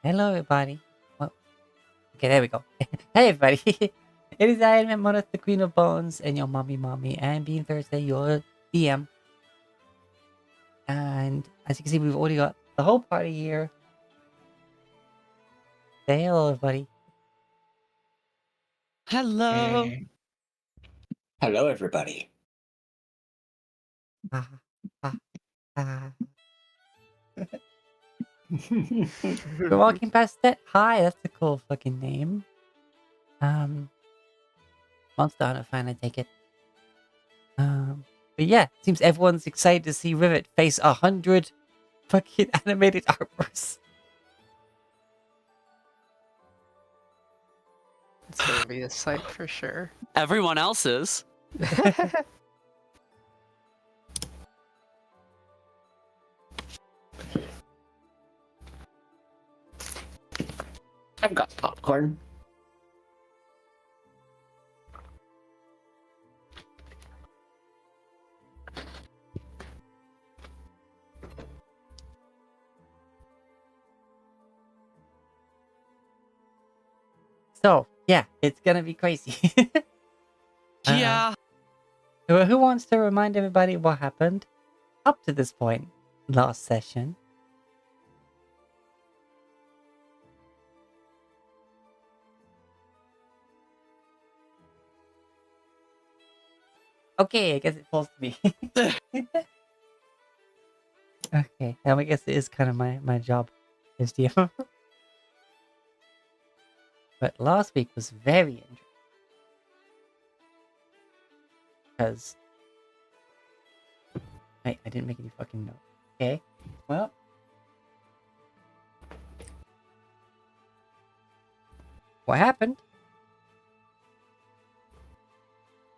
Hello, everybody. Well, okay, there we go. Hey, everybody. It is I, Monolith, the Queen of Bones, and your mommy, and being Thursday, your DM. And as you can see, we've already got the whole party here. Say hello, everybody. Hello. Hello, everybody. Ah, ah, ah. We're walking past that. Hi, that's a cool fucking name. Monster Hunter fan, I take it. But yeah, seems everyone's excited to see Rivet face 100 fucking animated artworks. It's gonna be a sight for sure. Everyone else is. I've got popcorn. So, yeah, it's gonna be crazy. Yeah. Who wants to remind everybody what happened up to this point last session? Okay, I guess it falls to me. Okay, I guess it is kind of my job as DM. But last week was very interesting. Because... Wait, I didn't make any fucking note. Okay, well... What happened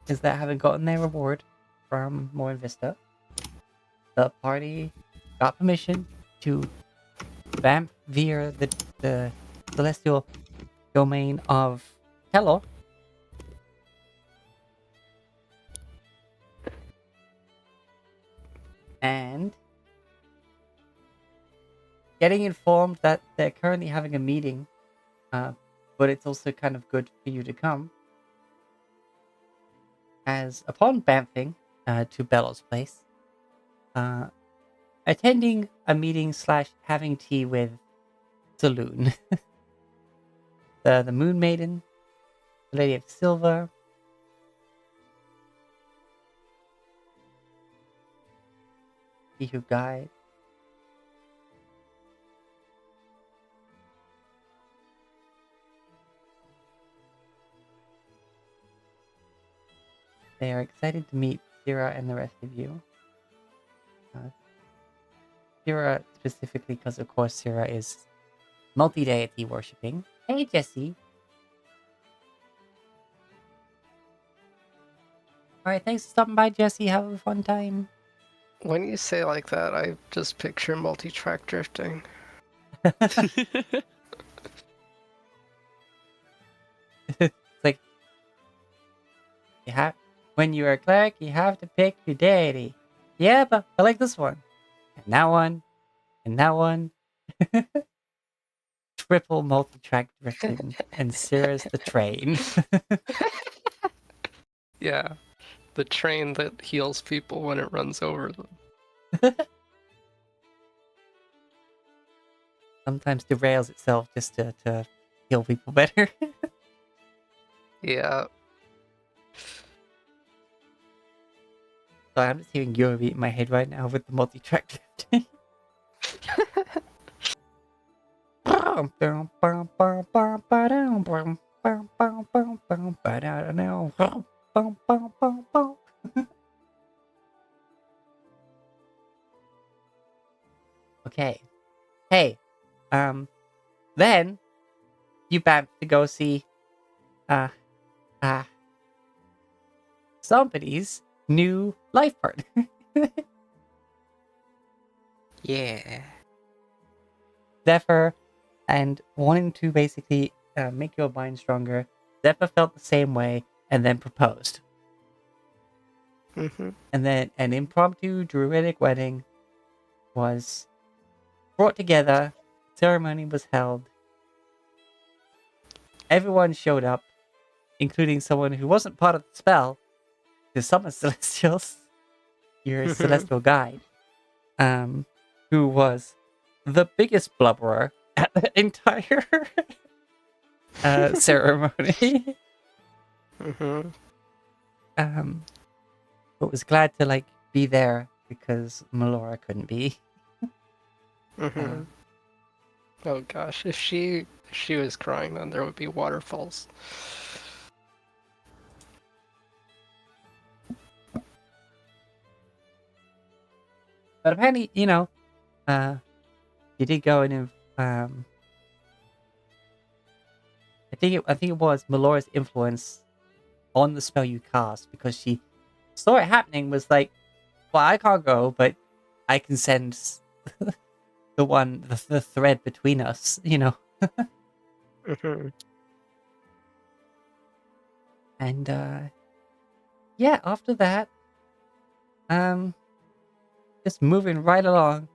is that having gotten their reward from More Vista, the party got permission to vamp via the celestial domain of Hello. And getting informed that they're currently having a meeting, but it's also kind of good for you to come, as upon vamping to Bellow's place, attending a meeting / having tea with Saloon, the Moon Maiden, the Lady of Silver, He Who Guides, they are excited to meet Syrah and the rest of you. Syrah specifically because, of course, Syrah is multi-deity worshipping. Hey, Jesse. Alright, thanks for stopping by, Jesse. Have a fun time. When you say like that, I just picture multi-track drifting. It's like, when you're a cleric, you have to pick your deity. Yeah, but I like this one. And that one. And that one. Triple multi-track drifting. And Syrah's the train. Yeah, the train that heals people when it runs over them. Sometimes derails itself just to heal people better. Yeah. So I'm just hearing your beat in my head right now with the multi-track drifting. Okay. Hey, then you back to go see somebody's new life partner. Yeah. Zephyr, and wanting to basically make your mind stronger, Zephyr felt the same way and then proposed. Mm-hmm. And then an impromptu druidic wedding was brought together, ceremony was held, everyone showed up, including someone who wasn't part of the spell, to summon Celestials, your Celestial guide, who was the biggest blubberer at the entire ceremony. But was glad to like be there because Melora couldn't be. Oh gosh, if she was crying, then there would be waterfalls. But apparently, you did go and I think it was Melora's influence on the spell you cast, because she saw it happening, was like, well, I can't go, but I can send the thread between us, And yeah, after that, just moving right along.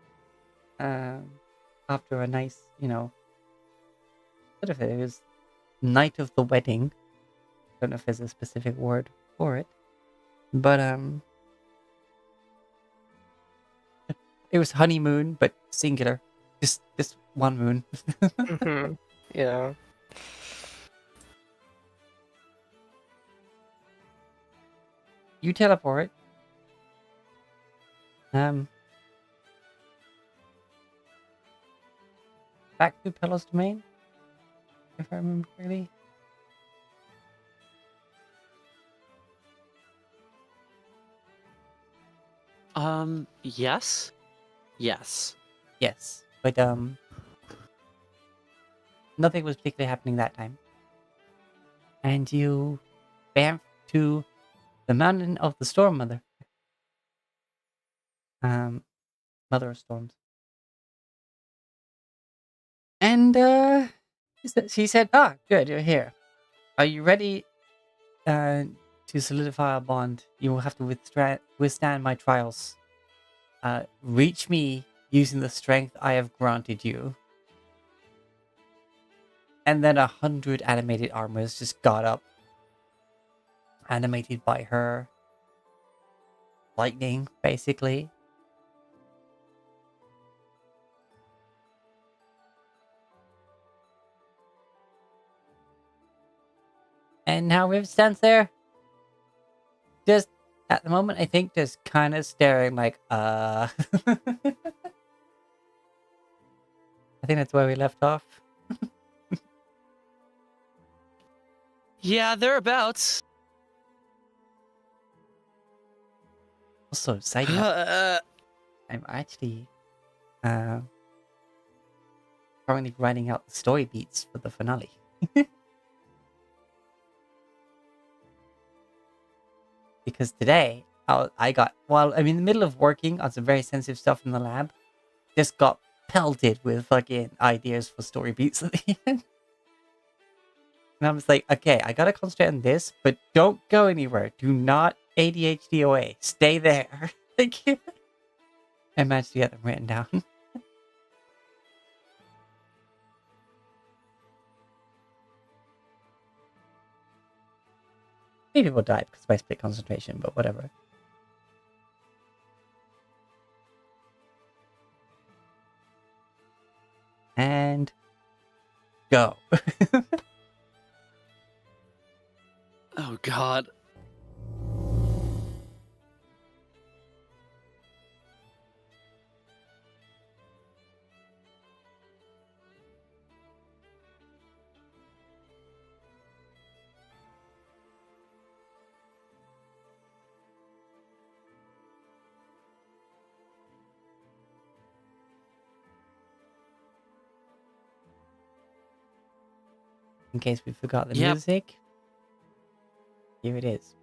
After a nice, what if it was night of the wedding? Don't know if there's a specific word for it, but it was honeymoon, but singular, just one moon. Yeah. You teleport. Back to Pelos Domain, if I remember correctly. Yes. Yes. Yes, but nothing was particularly happening that time. And you bamf to the mountain of the Storm Mother. Mother of Storms. And she said, good, you're here. Are you ready to solidify our bond? You will have to withstand my trials. Reach me using the strength I have granted you. And then 100 animated armors just got up. Animated by her lightning, basically. And now Riv stands there. Just, at the moment, I think just kind of staring like, I think that's where we left off. Yeah, thereabouts. Also, side note, I'm actually currently writing out the story beats for the finale. Because today, I'm in the middle of working on some very sensitive stuff in the lab, just got pelted with fucking ideas for story beats at the end. And I was like, okay, I gotta concentrate on this, but don't go anywhere. Do not ADHD away. Stay there. Thank you. I managed to get them written down. Maybe people died because of my split concentration, but whatever. And go. Oh God. In case we forgot the Yep. music, here it is.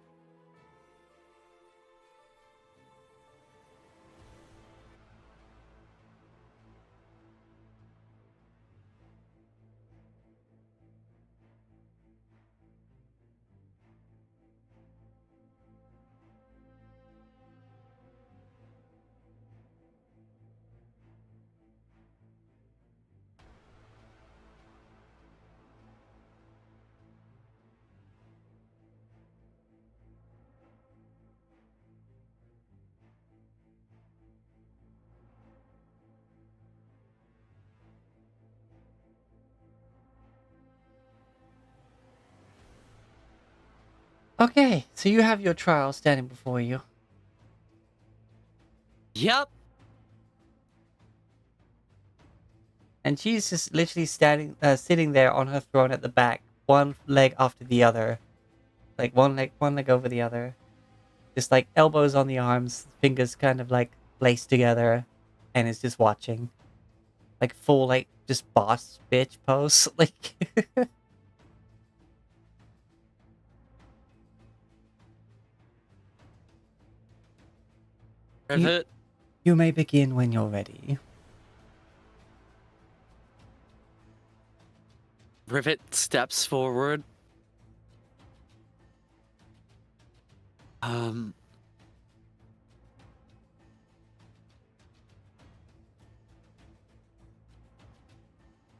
Okay, so you have your trial standing before you. Yep. And she's just literally sitting there on her throne at the back, one leg after the other. Like one leg over the other. Just like elbows on the arms, fingers kind of like placed together, and is just watching. Like full, like, just boss bitch pose. Like, Rivet. you may begin when you're ready. Rivet steps forward.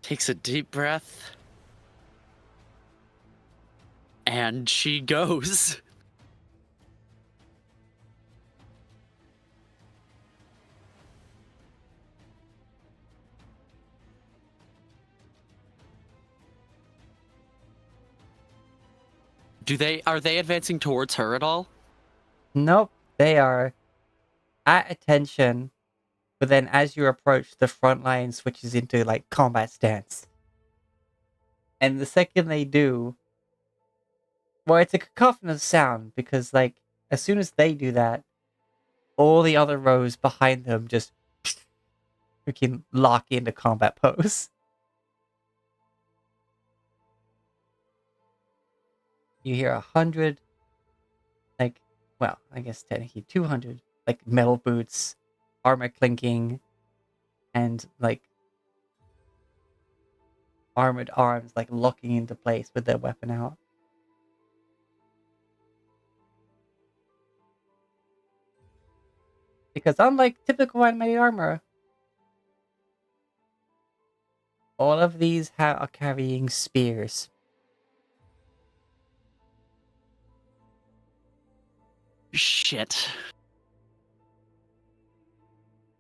Takes a deep breath. And she goes. Are they advancing towards her at all? Nope, they are at attention, but then as you approach, the front line switches into like combat stance. And the second they do, well, it's a cacophonous sound because, like, as soon as they do that, all the other rows behind them just freaking lock into combat pose. You hear 100, like, well, I guess technically 200, like, metal boots, armor clinking, and, like, armored arms, like, locking into place with their weapon out. Because unlike typical animated armor, all of these are carrying spears. Shit.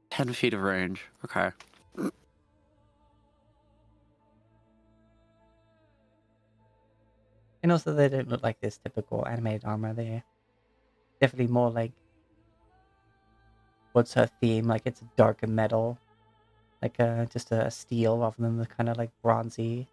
10 feet of range. Okay. And also, they don't look like this typical animated armor. They're definitely more like, what's her theme? Like, it's darker metal. Like, just a steel rather than the kind of, like, bronzy.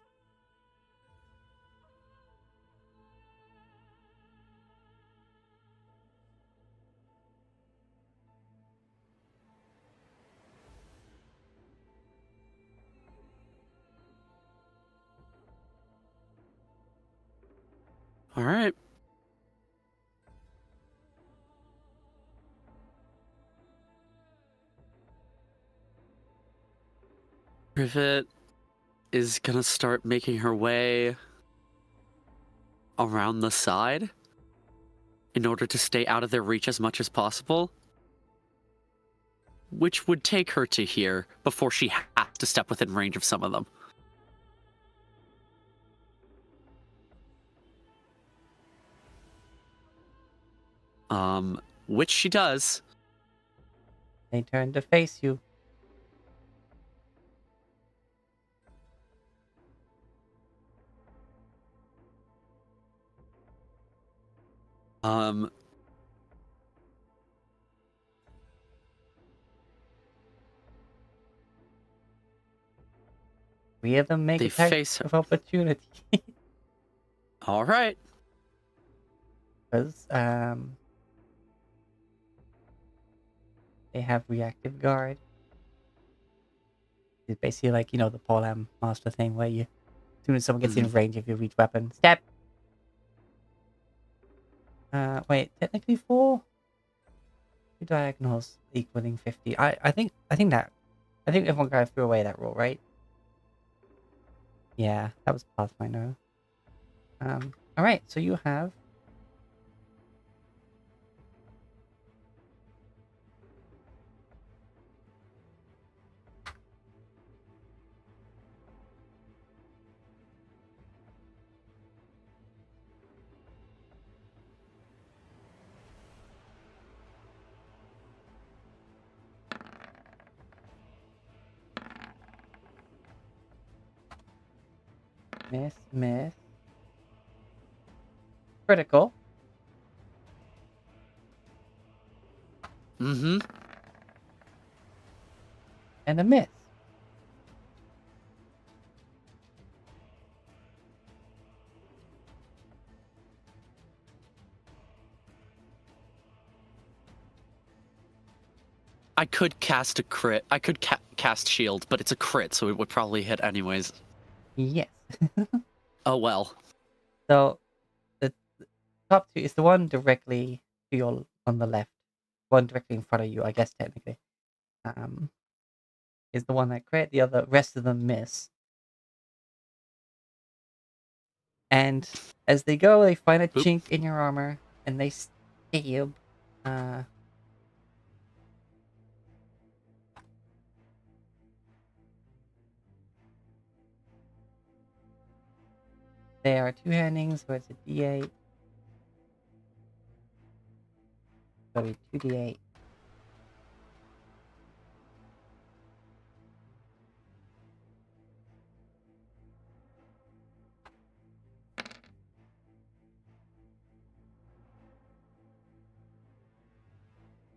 All right. Rivet is gonna start making her way around the side in order to stay out of their reach as much as possible, which would take her to here before she has to step within range of some of them. Which she does. They turn to face you. Um, Three of them make They attack face her. of opportunity. All right. Because, they have reactive guard. It's basically like, the Polearm master thing where as soon as someone gets in range of your reach weapon, step! Wait, technically 4? 2 diagonals equaling 50. I think everyone kind of threw away that rule, right? Yeah, that was Pathfinder. Alright, so you have miss, critical. Mm-hmm. And a miss. I could cast a crit. I could cast shield, but it's a crit, so it would probably hit anyways. Yes. Oh well. So the top two is the one directly to your on the left, one directly in front of you, I guess technically. Is the one that crit. The other rest of them miss. And as they go, they find a Oop. chink in your armor, and they stab. Uh, they are two-handing, so it's a D8. So it'll be 2d8.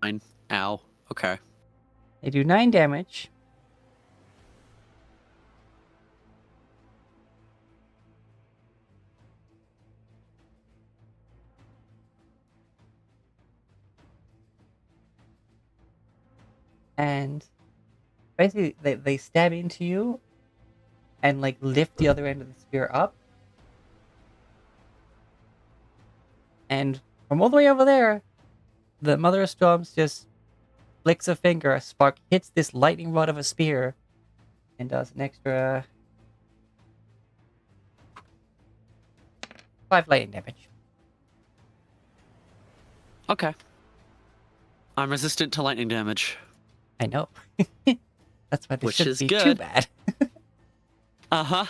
Fine. Ow. Okay. They do 9 damage. And basically, they stab into you and like lift the other end of the spear up. And from all the way over there, the Mother of Storms just flicks a finger, a spark hits this lightning rod of a spear, and does an extra 5 lightning damage. Okay. I'm resistant to lightning damage. I know. That's why this Which shouldn't is be too good. bad. Uh-huh.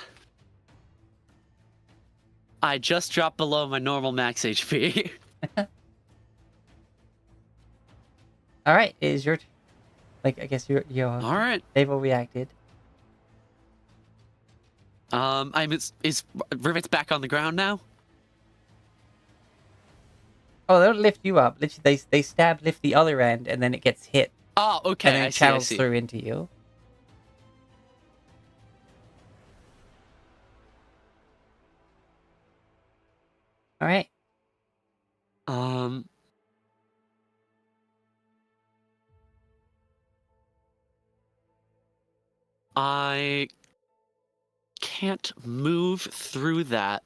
I just dropped below my normal max HP. All right, it is your like I guess your All right. they've overreacted. Is Rivet's back on the ground now? Oh, they'll lift you up. Literally, they stab, lift the other end, and then it gets hit, Oh, okay. and then I it see. I channels see. through into you. All right. Um. I can't move through that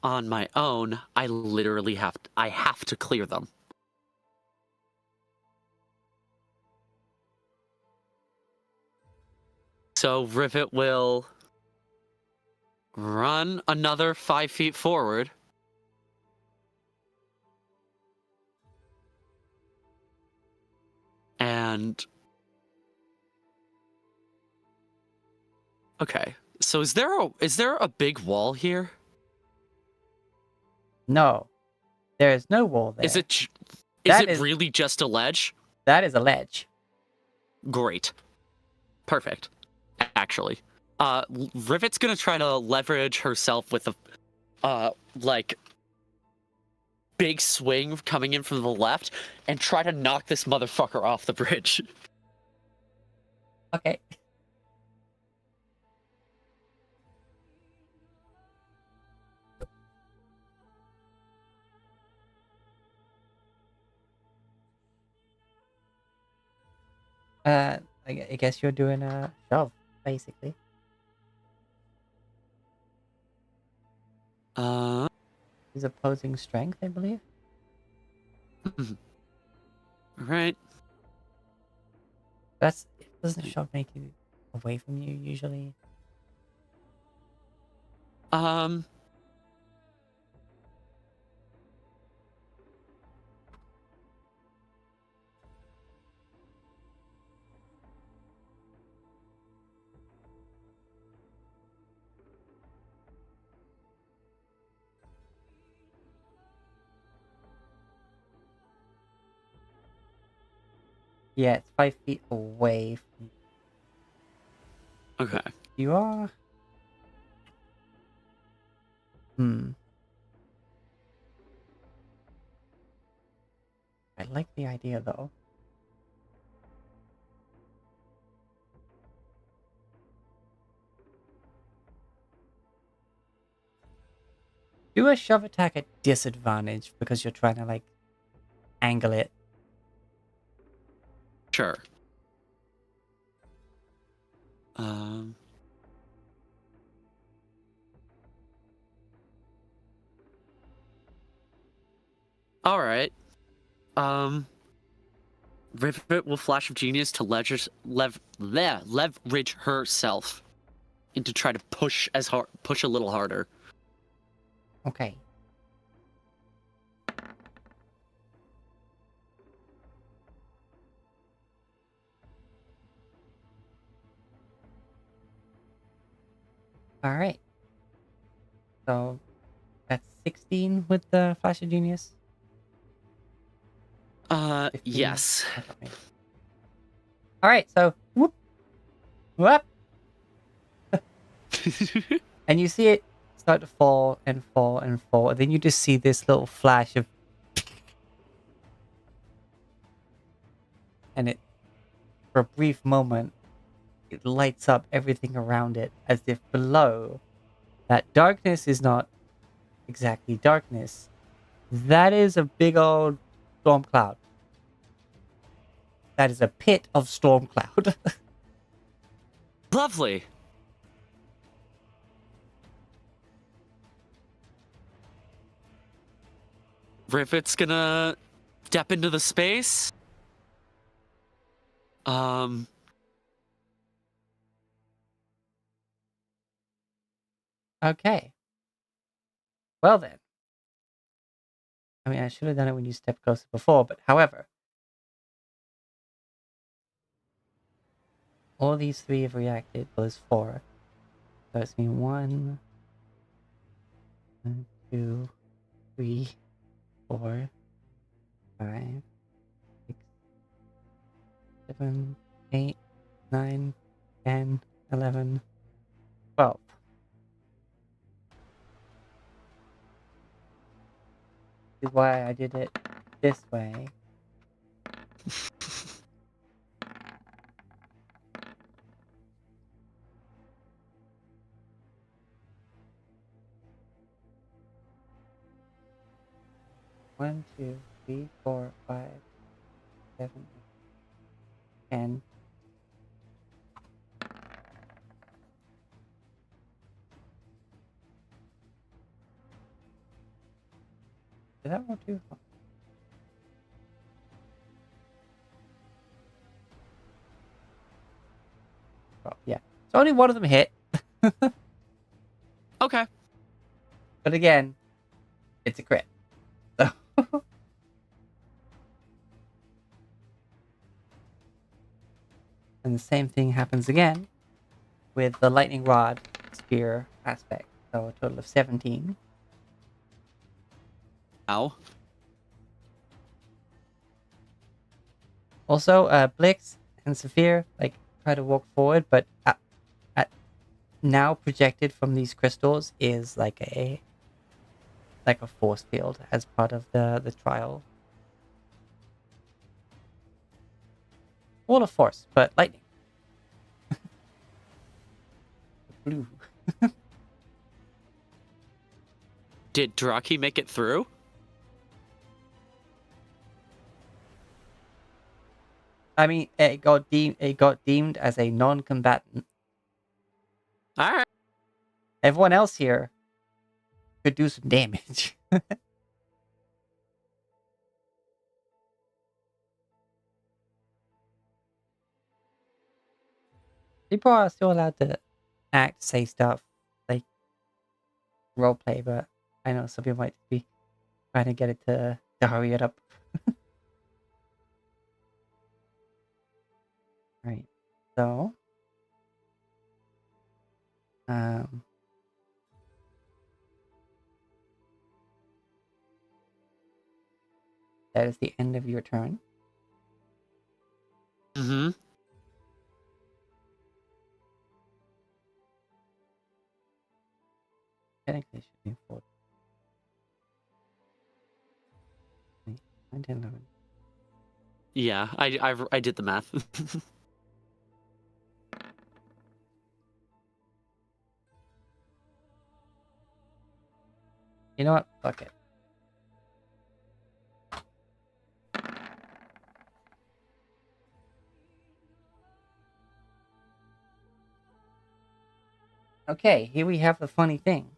on my own. I literally I have to clear them. So Rivet will run another 5 feet forward. And okay. So is there a big wall here? No, there is no wall there. Is it That is- really just a ledge? That is a ledge. Great. Perfect. Actually. Rivet's gonna try to leverage herself with a like big swing coming in from the left and try to knock this motherfucker off the bridge. Okay. I guess you're doing a shove, basically. Is opposing strength, I believe. Right. Doesn't shove make you away from you usually? Yeah, it's 5 feet away from Okay. you. Are. Hmm. I like the idea though. Do a shove attack at disadvantage because you're trying to like angle it. Sure. All right. Rivet will flash of genius to leverage herself and to try to push a little harder. Okay. All right. So that's 16 with the Flash of Genius. 15? Yes. I thought maybe. All right. So whoop, whoop, and you see it start to fall and fall and fall, and then you just see this little flash of, and it, for a brief moment, it lights up everything around it as if below that darkness is not exactly darkness. That is a big old storm cloud. That is a pit of storm cloud. Lovely. Rivet's gonna step into the space. Okay. Well then. I mean, I should have done it when you stepped closer before, but however, all these three have reacted. Well, there's four. So it's me 1, 2, 3, 4, 5, 6, 7, 8, 9, 10, 11, 12. This is why I did it this way. One, 2, 3, 4, 5, 7, 8, 10. Did that roll too? Oh, yeah. So only one of them hit. Okay. But again, it's a crit. So and the same thing happens again with the lightning rod spear aspect. So a total of 17. Ow. Also, Blix and Saphir like try to walk forward, but now projected from these crystals is like a force field as part of the trial. Well, a force, but lightning. Blue. Did Draki make it through? I mean, it got deemed as a non-combatant. All right. Everyone else here could do some damage. People are still allowed to act, say stuff, like roleplay, but I know some people might be trying to get it to hurry it up. Right. So, that is the end of your turn. Mm-hmm. Technically, it should be 4. 9, 10, 11. Yeah, I did the math. You know what? Fuck it. Okay, here we have the funny thing.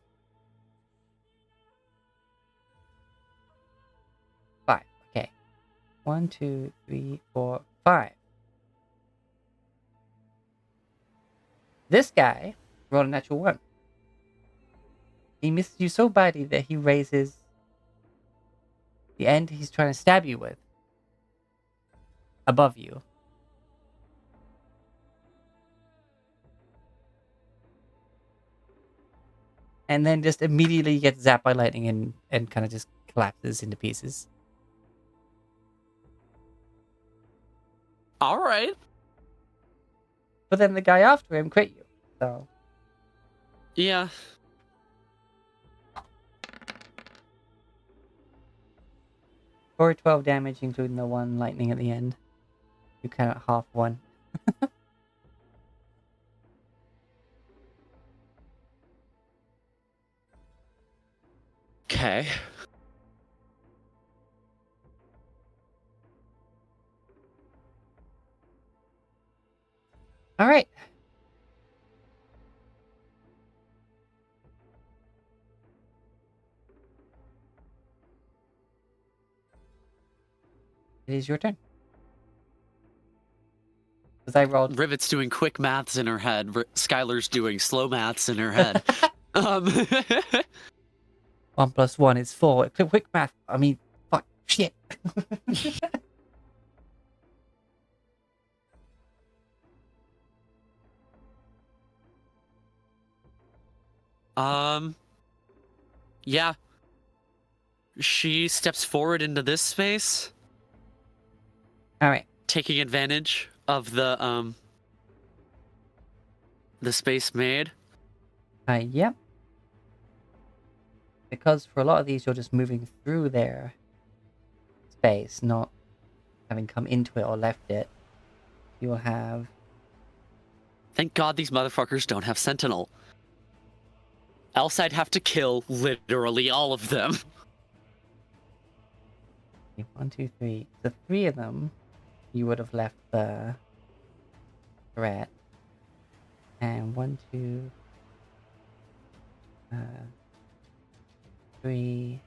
5. Okay. 1, 2, 3, 4, 5. This guy rolled a natural 1. He missed you so badly that he raises the end he's trying to stab you with above you. And then just immediately gets zapped by lightning and kind of just collapses into pieces. All right. But then the guy after him crit you. So Yeah. for 12 damage, including the 1 lightning at the end. You kind of half 1. Okay. All right. It is your turn. Because I rolled. Rivet's doing quick maths in her head. Skylar's doing slow maths in her head. um, 1 + 1 is 4. Quick math. I mean, fuck. Shit. yeah. She steps forward into this space, All right. taking advantage of the space made. Yep. Because for a lot of these, you're just moving through their space, not having come into it or left it. You'll have. Thank God these motherfuckers don't have Sentinel. Else I'd have to kill literally all of them. 1, 2, 3. The 3 of them, you would have left the threat. And 1, 2, 3,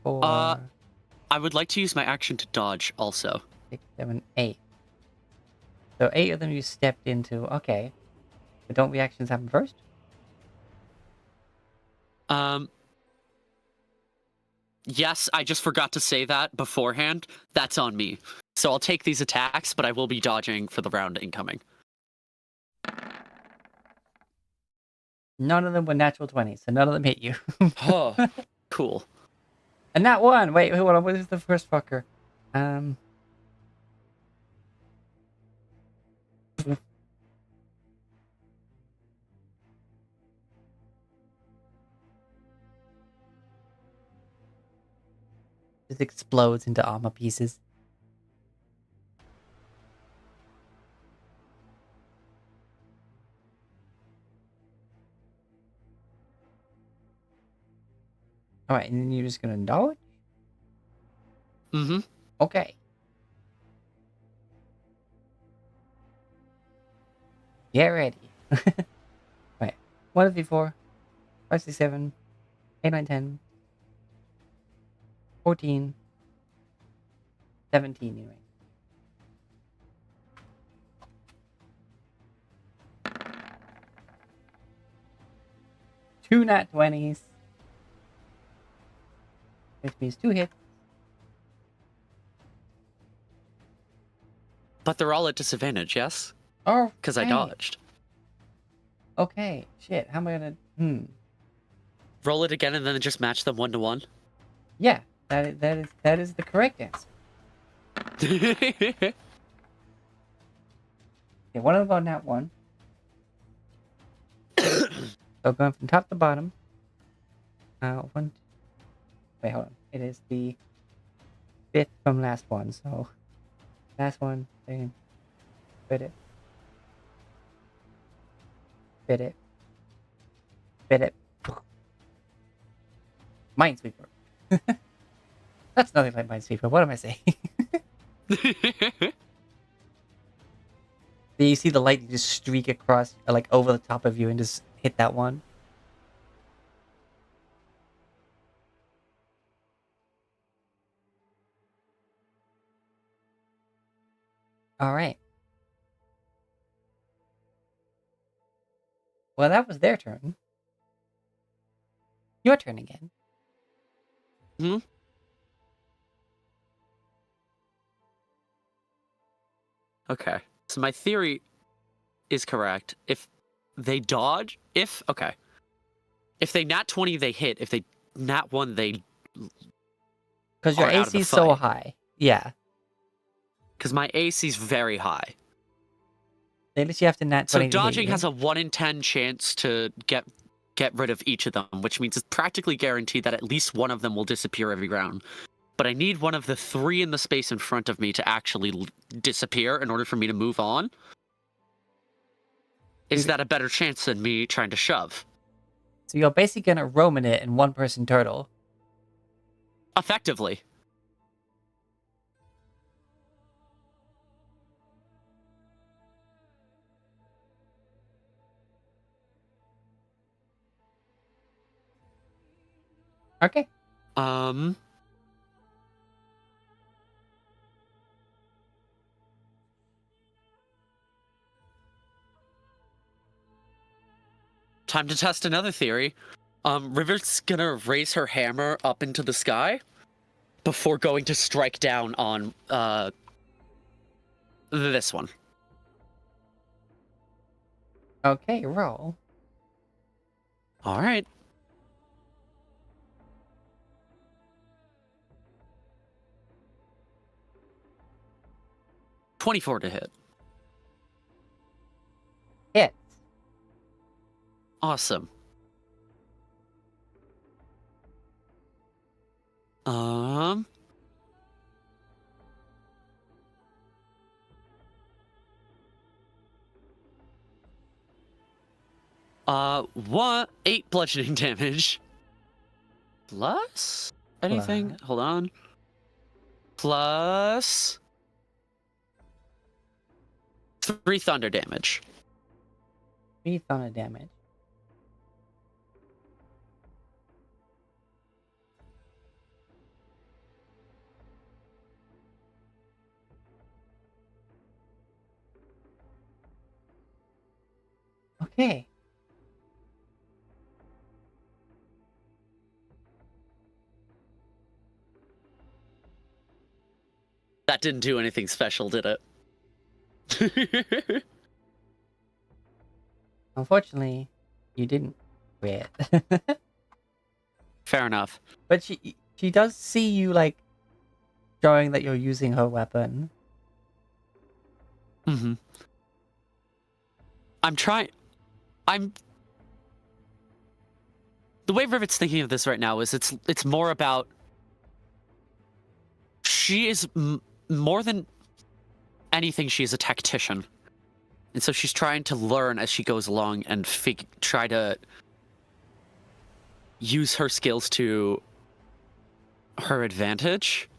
4, I would like to use my action to dodge also. 6, 7, 8. So 8 of them you stepped into. Okay. But don't reactions happen first? Yes, I just forgot to say that beforehand. That's on me. So I'll take these attacks, but I will be dodging for the round incoming. None of them were natural 20s, so none of them hit you. Oh, cool. And that one! Wait, hold on. What is the first fucker? Just explodes into armor pieces. Alright, and then you're just gonna dodge? Mm-hmm. Okay. Get ready. Right. 1, 2, 3, 4, 5, 6, 7, 8, 9, 10, 14, 17 anyway. Two nat 20s. Which means 2 hits. But they're all at disadvantage, yes? Oh, Because I dodged. Okay, shit. How am I gonna? Roll it again and then just match them 1-to-1. Yeah, that is the correct answer. Okay, one of them on that one. So going from top to bottom. One. Wait, hold on. It is the fifth from last one, so last one, then fit it. Fit it. Fit it. Minesweeper. That's nothing like Minesweeper. What am I saying? Do you see the lightning just streak across, like over the top of you, and just hit that one? All right. Well, that was their turn. Your turn again. Hmm? Okay. So my theory is correct. If they dodge, if they nat 20, they hit. If they nat 1, they Because your are out of AC the is so fight. high. Yeah. Because my AC is very high. At least you have to nat 20 So to hit dodging you. has a 1 in 10 chance to get rid of each of them, which means it's practically guaranteed that at least one of them will disappear every round. But I need one of the 3 in the space in front of me to actually disappear in order for me to move on. Is that a better chance than me trying to shove? So you're basically gonna Roman it in one person turtle. Effectively. Okay. Time to test another theory. Rivet's gonna raise her hammer up into the sky before going to strike down on this one. Okay, roll. All right. $24 to hit. Hit. Awesome. Um. One 8 bludgeoning damage. Plus anything? Plus. Hold on. Plus 3 thunder damage. 3 thunder damage. Okay. That didn't do anything special, did it? Unfortunately, you didn't crit. Fair enough. But she does see you, like, showing that you're using her weapon. Mm-hmm. The way Rivet's thinking of this right now is it's more about she is more than anything, she is a tactician. And so she's trying to learn as she goes along and try to use her skills to her advantage.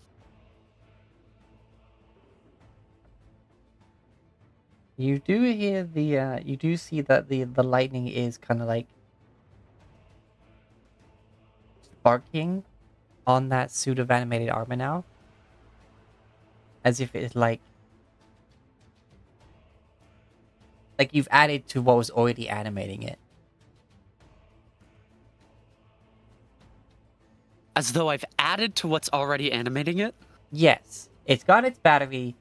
You do hear the, you do see that the lightning is kind of like sparking on that suit of animated armor now. As if it's like you've added to what was already animating it. As though I've added to what's already animating it? Yes. It's got its battery.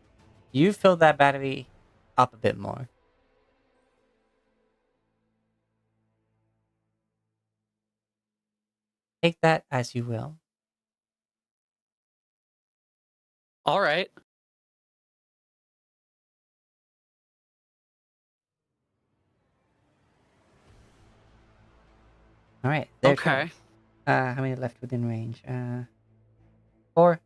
You filled that battery up a bit more. Take that as you will. All right. All right. Their Okay. turn. How many left within range? 4.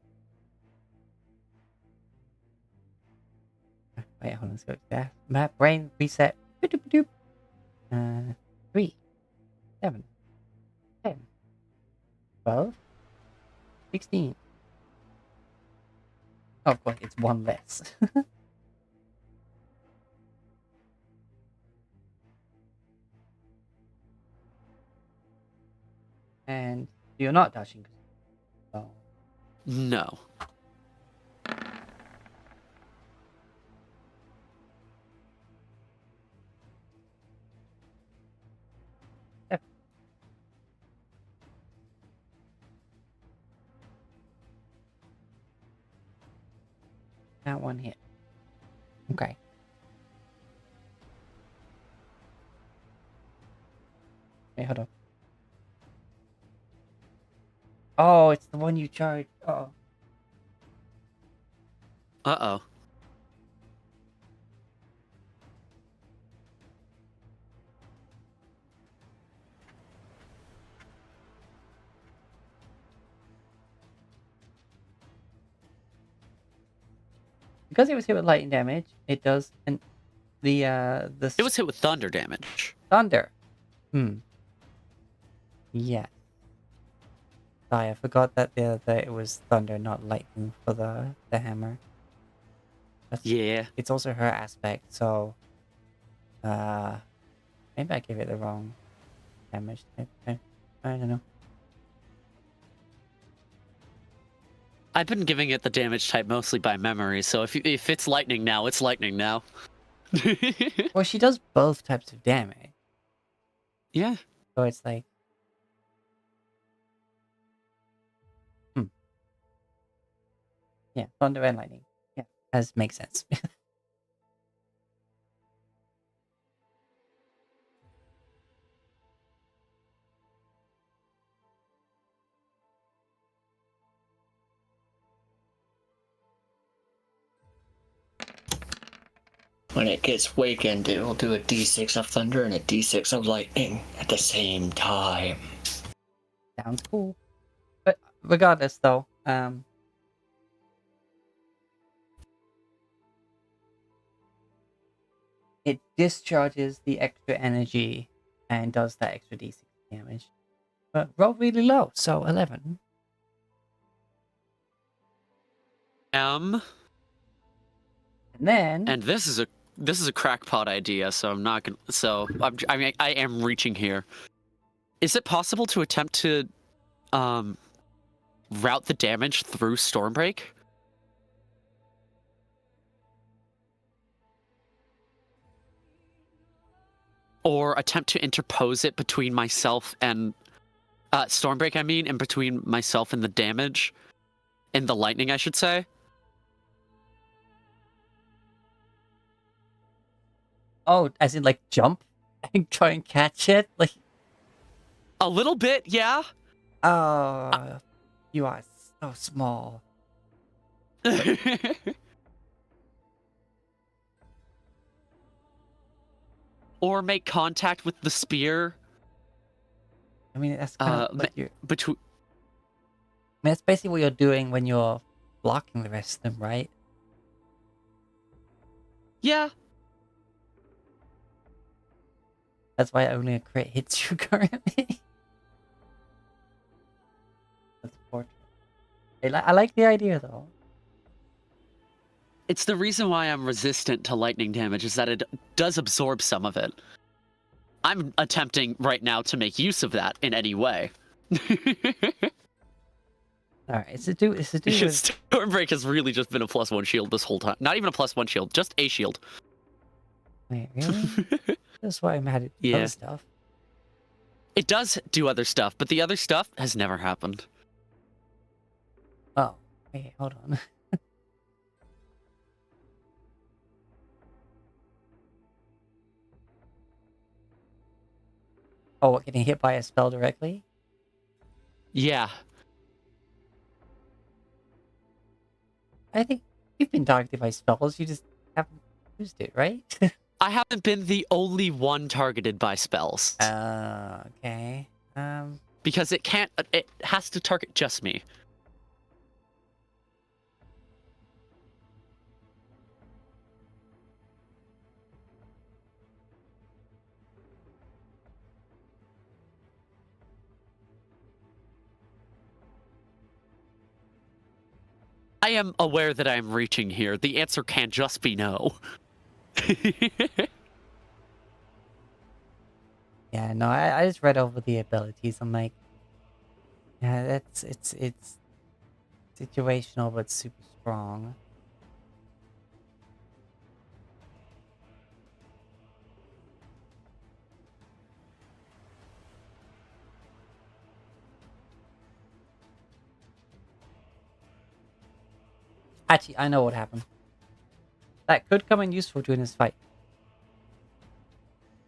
Wait, hold on. Let's go there. Map brain reset. Boop, doop, doop. 3, 7, 10, 12, 16. Oh, of course, it's one less. And you're not dashing. So No. that one hit. Okay. Wait, hold on. Oh, it's the one you charged. Oh. Uh-oh. Because it was hit with lightning damage, it does, and the It was hit with thunder damage. thunder. Yeah. Sorry, I forgot that it was thunder, not lightning for the hammer. Yeah. It's also her aspect, so maybe I gave it the wrong damage type. I don't know. I've been giving it the damage type mostly by memory, so if it's lightning now, it's lightning now. Well, she does both types of damage, Yeah. so it's like, yeah, thunder and lightning. Yeah, that makes sense. When it gets wakened, it will do a d6 of thunder and a d6 of lightning at the same time. Sounds cool. But regardless, though, it discharges the extra energy and does that extra d6 damage. But roll really low, so 11. And And then this is a crackpot idea, so I'm not gonna. So I mean, I am reaching here. Is it possible to attempt to, route the damage through Stormbreak? Or attempt to interpose it between myself and Stormbreak, I mean, and between myself and the damage, and the lightning, I should say. oh, as in like jump and try and catch it, like A little bit, yeah. oh, you are so small. Or make contact with the spear I mean, that's kind of like you're. between. I mean, that's basically what you're doing when you're blocking the rest of them, right? Yeah. That's why only a crit hits you currently. That's fortunate. I like the idea though. It's the reason why I'm resistant to lightning damage, is that it does absorb some of it. I'm attempting right now to make use of that in any way. All right, it's to do with. Stormbreak has really just been a +1 shield this whole time. Not even a +1 shield, just a shield. Wait, really? That's why I'm mad at Yeah. other stuff. It does do other stuff, but the other stuff has never happened. Oh, wait, hold on. Oh, what, getting hit by a spell directly? Yeah. I think you've been targeted by spells, you just haven't used it, right? I haven't been the only one targeted by spells. Okay. Because it has to target just me. I am aware that I am reaching here. The answer can't just be no. Yeah, no, I just read over the abilities. I'm like, yeah, it's situational but super strong. Actually, I know what happened. That could come in useful during this fight.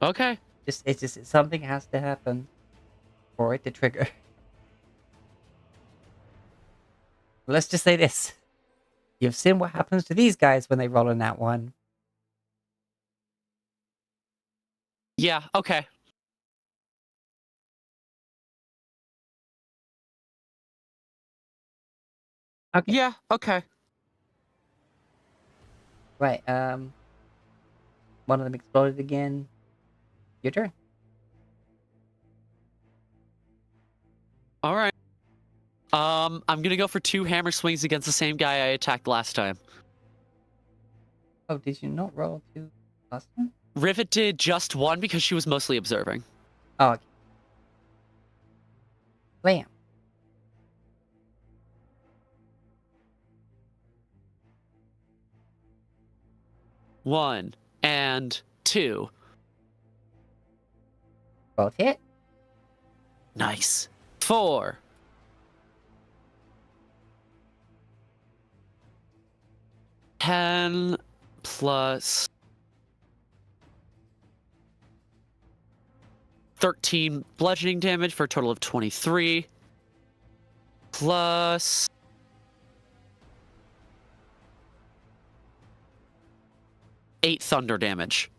Okay. It's just something has to happen for it to trigger. Let's just say this. You've seen what happens to these guys when they roll in that one. Yeah, okay. Okay. Yeah, okay. Right, one of them exploded again. Your turn. All right. I'm gonna go for 2 hammer swings against the same guy I attacked last time. Oh, did you not roll 2 last time? Rivet did just 1 because she was mostly observing. Oh, okay. Blam. One and 2. Both hit. Nice. 4. 10 plus 13 bludgeoning damage for a total of 23. Plus 8 thunder damage.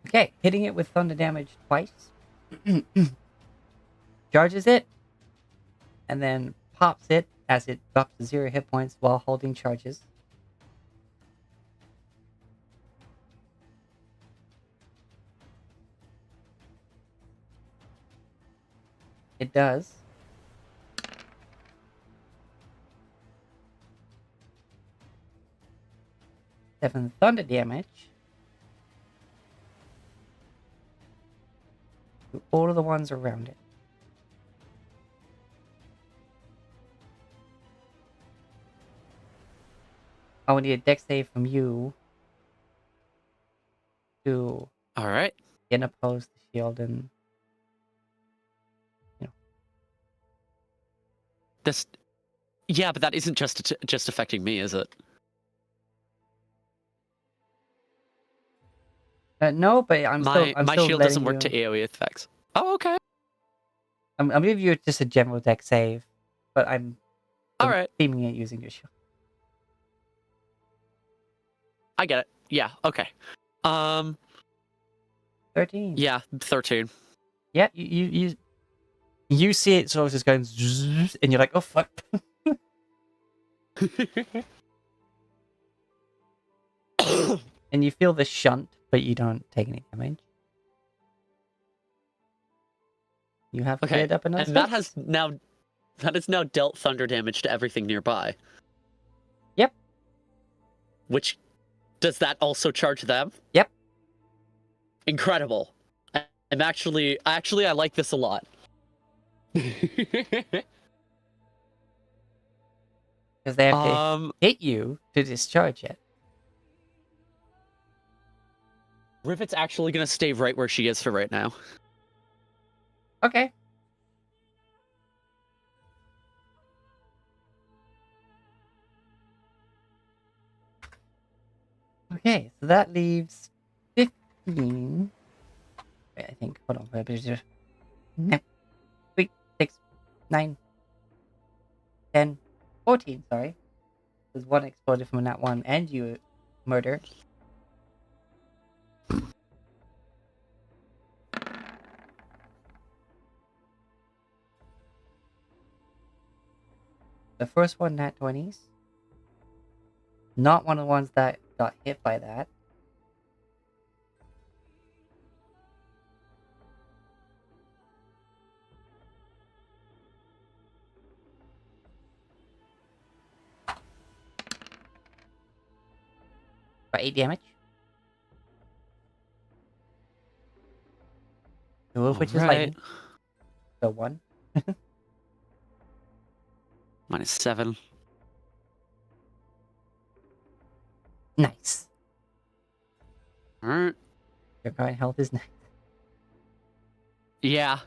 Okay, hitting it with thunder damage twice. Charges it. And then pops it as it drops to 0 hit points while holding charges. It does. Seven thunder damage to all of the ones around it. I will need a dex save from you to All right. get opposed the shield and This Yeah, but that isn't just affecting me, is it? no, but I'm My still shield letting doesn't work you. to AoE effects. Oh, okay. I'm giving you just a general dex save, but I'm All right. theming it using your shield. I get it. Yeah, okay. 13. Yeah, 13. Yeah, you see it sort of just going, zzz, and you're like, oh fuck. And you feel the shunt, but you don't take any damage. You have Okay. cleared up another And that space. has now dealt thunder damage to everything nearby. Yep. Which does that also charge them? Yep. Incredible. I like this a lot. Because they have to hit you to discharge it. Rivet's actually gonna stay right where she is for right now. Okay. Okay, so that leaves 15. Wait, I think. Hold on. No. 3, 6, 9, 10, 14. Sorry. There's one exploded from that one, and you murder. The first one, nat 20s. Not one of the ones that got hit by that. For 8 damage. Two of which is Alright. lightning. So 1. -7. Nice. Alright. Your current health is 9. Yeah.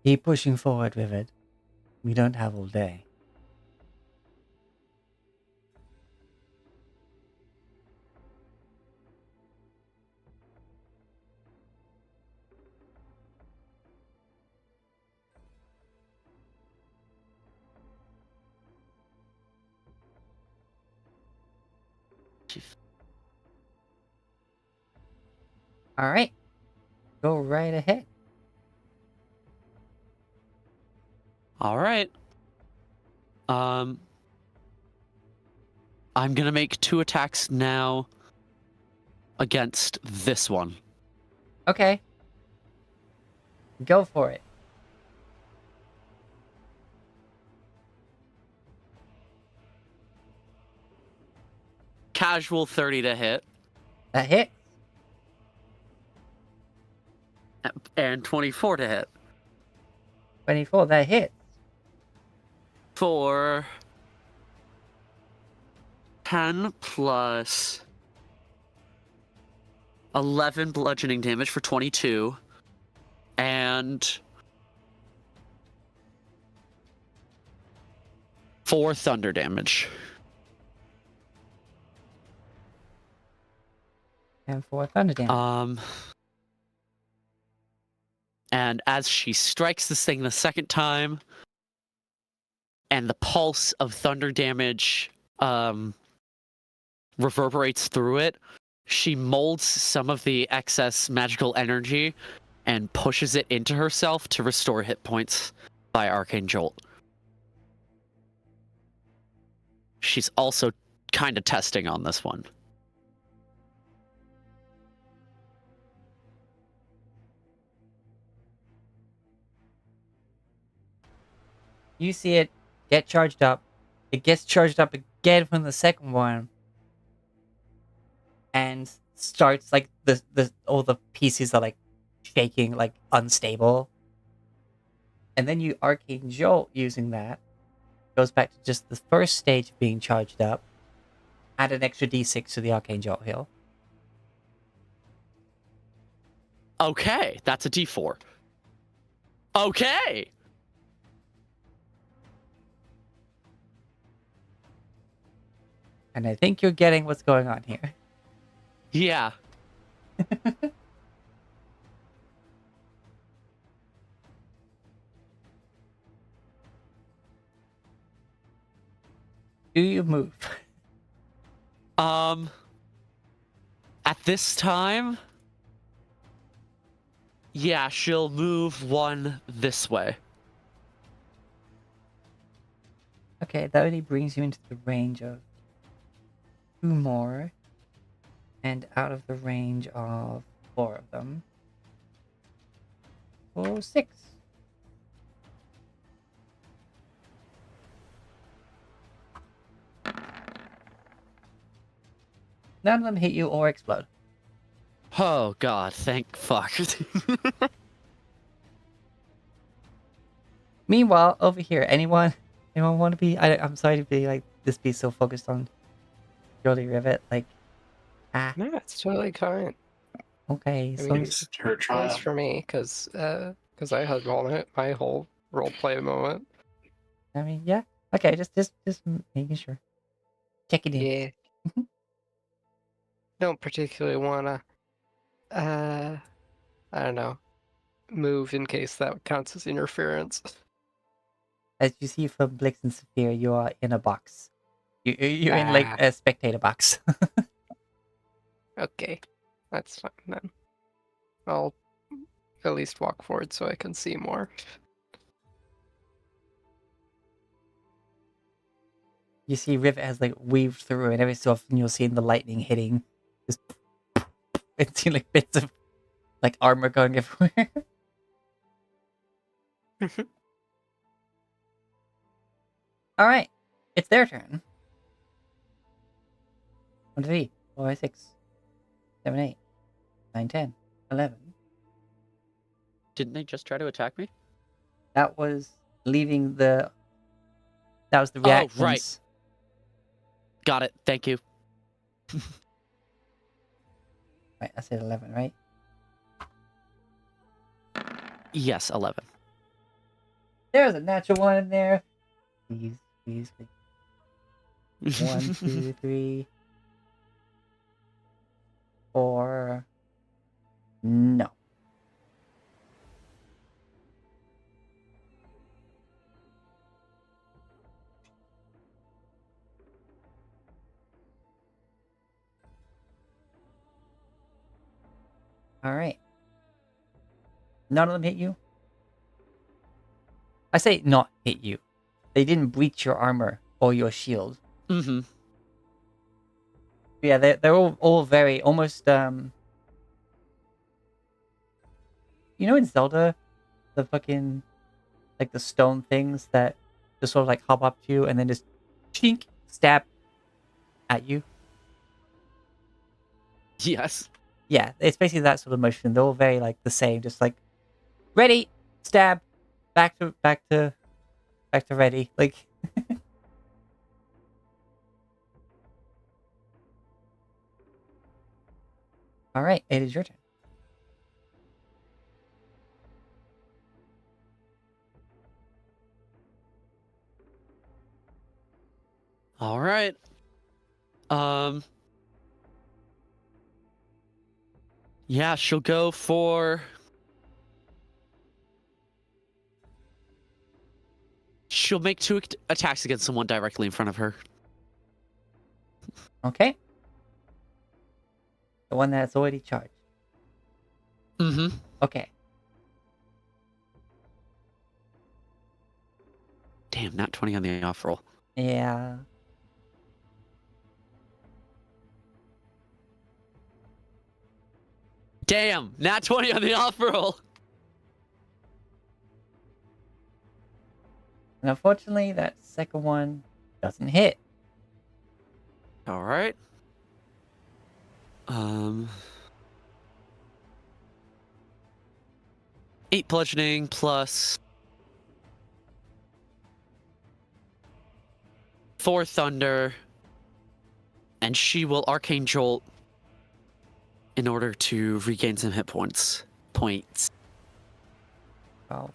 Keep pushing forward, Rivet. We don't have all day. Alright. Go right ahead. Alright. I'm gonna make 2 attacks now against this one. Okay. Go for it. Casual 30 to hit, That hit. and 24 to hit. 24, that hit. For 10 plus 11 bludgeoning damage for 22, and 4 thunder damage. And 4 thunder damage. And as she strikes this thing the second time, and the pulse of thunder damage reverberates through it, she molds some of the excess magical energy and pushes it into herself to restore hit points by Arcane Jolt. She's also kind of testing on this one. You see it get charged up. It gets charged up again from the second one. And starts like all the pieces are like shaking, like unstable. And then you Arcane Jolt using that. Goes back to just the first stage being charged up. Add an extra d6 to the Arcane Jolt heal. Okay, that's a d4. Okay! And I think you're getting what's going on here. Yeah. Do you move? At this time, yeah, she'll move 1 this way. Okay, that only brings you into the range of 2 more. And out of the range of 4 of them. Oh, 6. None of them hit you or explode. Oh god, thank fuck. Meanwhile, over here, anyone want to be? I'm sorry to be like this. Be so focused on Jolly Rivet, like No, it's totally fine. Okay, I so mean, It's her It's trial. for me, because I had my whole roleplay moment. I mean, yeah. Okay, just making sure. Check it in. Yeah. Don't particularly wanna, I don't know, move in case that counts as interference. As you see from Blix and Saphir, you are in a box. You're in like a spectator box. Okay, that's fine then. I'll at least walk forward so I can see more. You see Rivet has like weaved through, and every so often you'll see the lightning hitting. Just and see like bits of like armor going everywhere. All right, it's their turn. 1, 2, 3, 4, 5, 6, 7, 8, 9, 10, 11. Didn't they just try to attack me? That was leaving the. That was the Oh, reactions. right. Got it. Thank you. Right, I said 11, right? Yes, 11. There's a natural one in there. Please, please, please. 1, 2, 3, 4. No. All right. None of them hit you? I say not hit you. They didn't breach your armor or your shield. Mm-hmm. Yeah, they're all very almost you know in Zelda, the fucking like the stone things that just sort of like hop up to you and then just chink stab at you. Yes. Yeah, it's basically that sort of motion. They're all very like the same, just like ready, stab, back to ready. Like all right, it is your turn. All right. Yeah, she'll go for. She'll make 2 attacks against someone directly in front of her. Okay. The one that's already charged. Mm-hmm. Okay. Damn, not 20 on the off roll. Yeah. Damn, not 20 on the off roll. And unfortunately, that second one doesn't hit. All right. 8 bludgeoning plus 4 thunder, and she will arcane jolt in order to regain some hit points. Oh.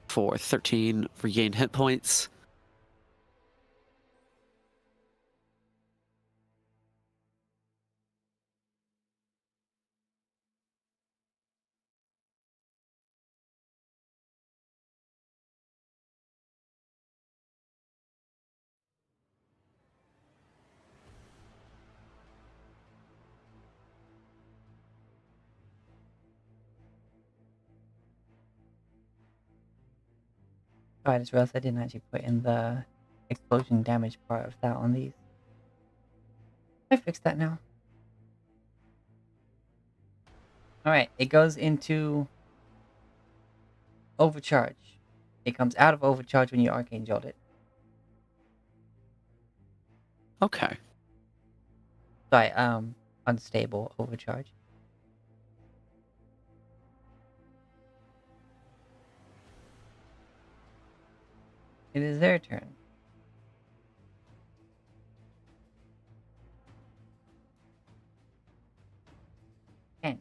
For 13 regained hit points. Oh, I just realized I didn't actually put in the explosion damage part of that on these. I fixed that now. Alright, it goes into overcharge. It comes out of overcharge when you arcane jolt it. Okay. Sorry, unstable overcharge. It is their turn. And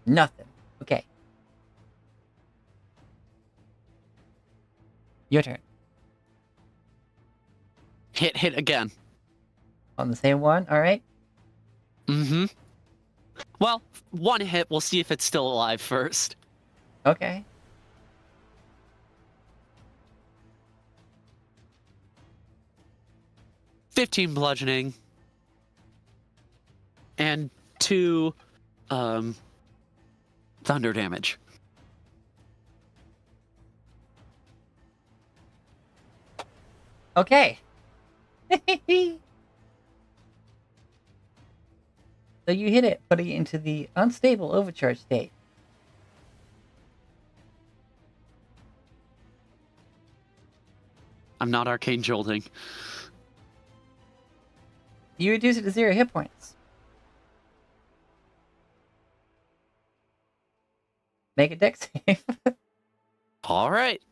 nothing. Okay. Your turn. Hit again. On the same one, alright? Mm-hmm. Well, one hit. We'll see if it's still alive first. Okay. $15 bludgeoning. And 2 thunder damage. Okay. So you hit it, putting it into the unstable overcharge state. I'm not arcane jolting. You reduce it to 0 hit points. Make a dex save. All right.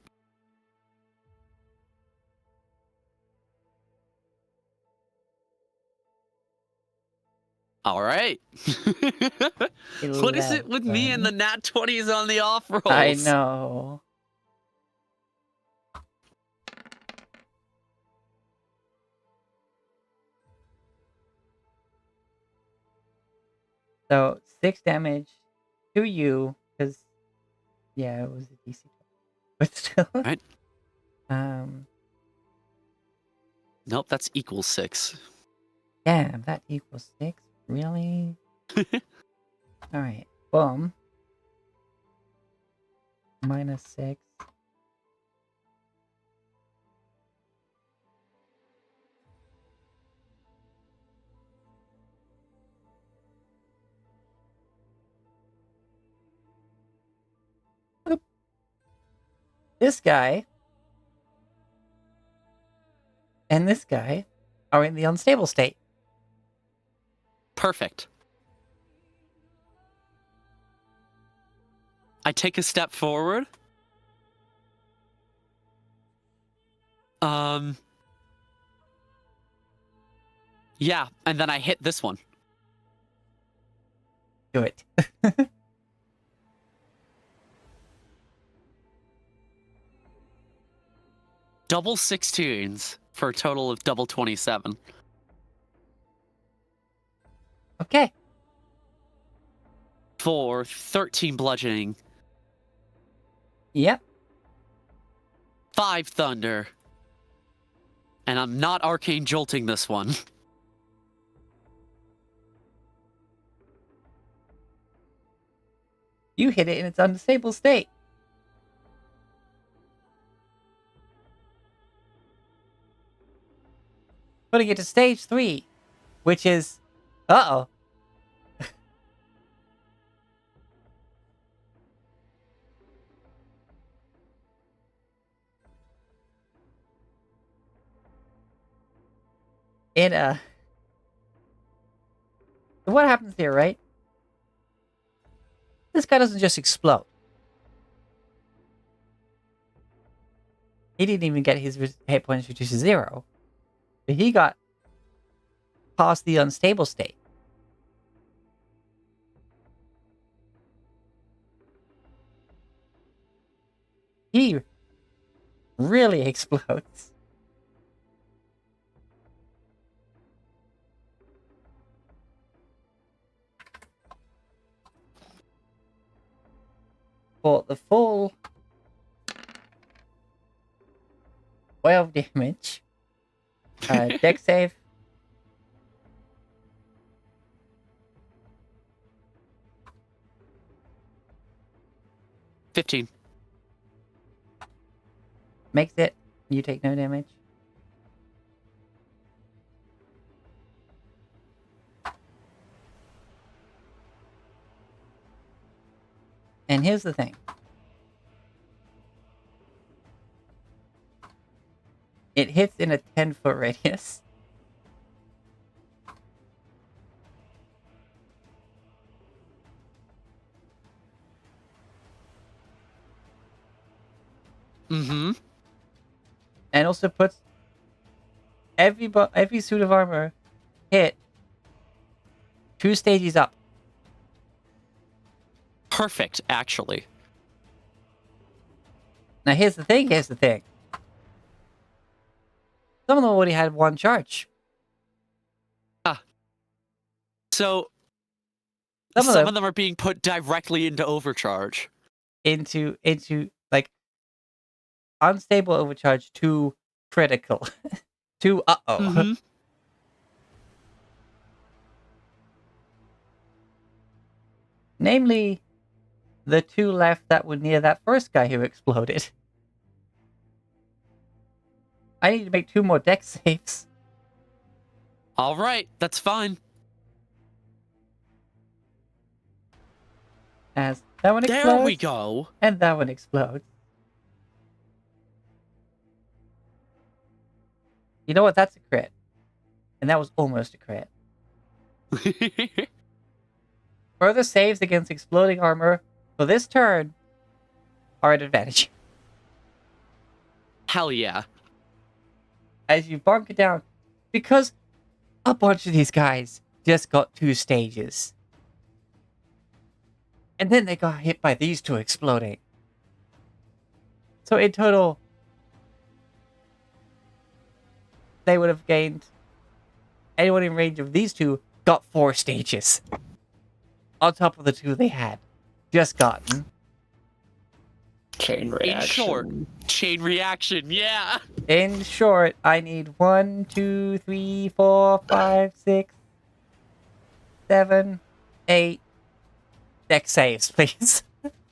All right. What is it with me and the 11. nat 20s on the off rolls? I know. So 6 damage to you, because yeah, it was a DC, but still. Right. Nope, that's equals 6. Damn, that equals 6. Really? All right. Boom. -6. Boop. This guy and this guy are in the unstable state. Perfect. I take a step forward. Yeah, and then I hit this one. Do it. Double 16s for a total of double 27. Okay. For 13 bludgeoning, Yep. 5 thunder. And I'm not arcane jolting this one. You hit it in its unstable state. Putting it to stage 3, which is... Uh-oh. What happens here, right? This guy doesn't just explode. He didn't even get his hit points reduced to 0. But he got past the unstable state. He really explodes. For the full 12 damage. Deck save. $15. Makes it. You take no damage. And here's the thing. It hits in a 10-foot radius. Mm-hmm. And also puts every suit of armor hit 2 stages up. Perfect, actually. Now here's the thing. Some of them already had 1 charge. So, Some of them are being put directly into overcharge. into like unstable overcharge to critical to uh-oh. Mhm. Namely, the two left that were near that first guy who exploded. I need to make 2 more deck saves. All right, that's fine. As that one explodes. There we go. And that one explodes. You know what? That's a crit. And that was almost a crit. Further saves against exploding armor for this turn are an advantage. Hell yeah. As you bonk it down. Because a bunch of these guys just got 2 stages. And then they got hit by these 2 exploding. So in total, they would have gained... Anyone in range of these 2 got 4 stages. On top of the 2 they had just gotten. Chain reaction. In short, chain reaction, yeah. In short, I need 1, 2, 3, 4, 5, 6, 7, 8 deck saves, please.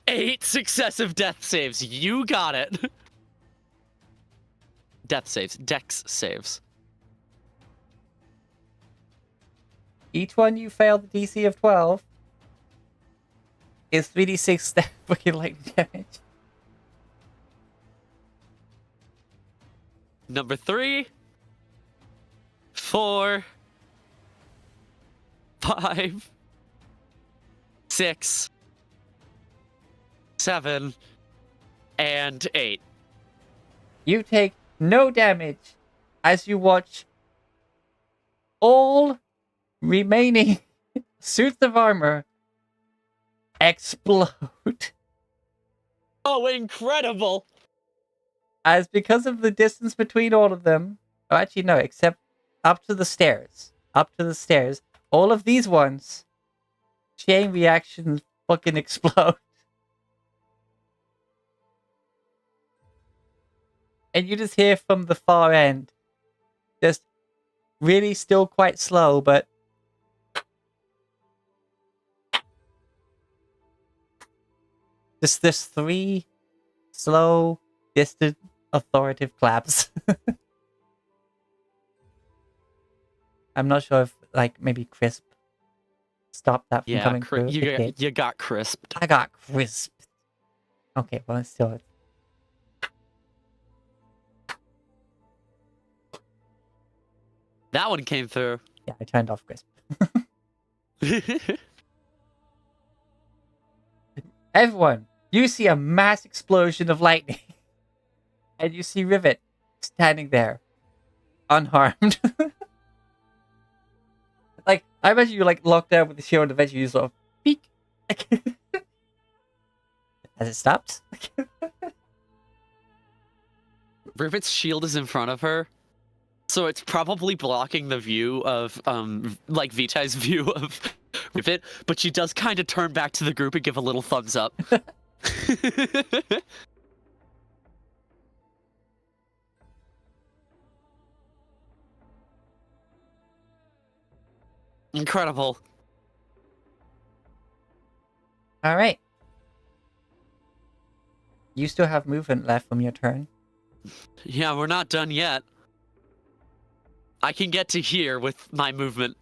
8 successive death saves. You got it. Death saves. Dex saves. Each one you fail the DC of 12 is 3d6 fucking lightning damage. Number 3, 4, 5, 6, 7, and 8. You take no damage as you watch all remaining suits of armor explode. Oh, incredible! As because of the distance between all of them, oh, actually no, except up to the stairs, all of these ones, chain reactions fucking explode. And you just hear from the far end, just really still quite slow, but just this 3 slow, distant, authoritative claps. I'm not sure if, like, maybe Crisp stopped that from Yeah, coming through. It did. you got crisped. I got crisped. Okay, well, it's still... That one came through. Yeah, I turned off Crisp. Everyone, you see a mass explosion of lightning. And you see Rivet standing there, unharmed. Like, I imagine you're like locked down with the shield and eventually you sort of peek. As it stops. Rivet's shield is in front of her, so it's probably blocking the view of, like Vitai's view of Rivet, but she does kind of turn back to the group and give a little thumbs up. Incredible. All right. You still have movement left from your turn. Yeah, we're not done yet. I can get to here with my movement.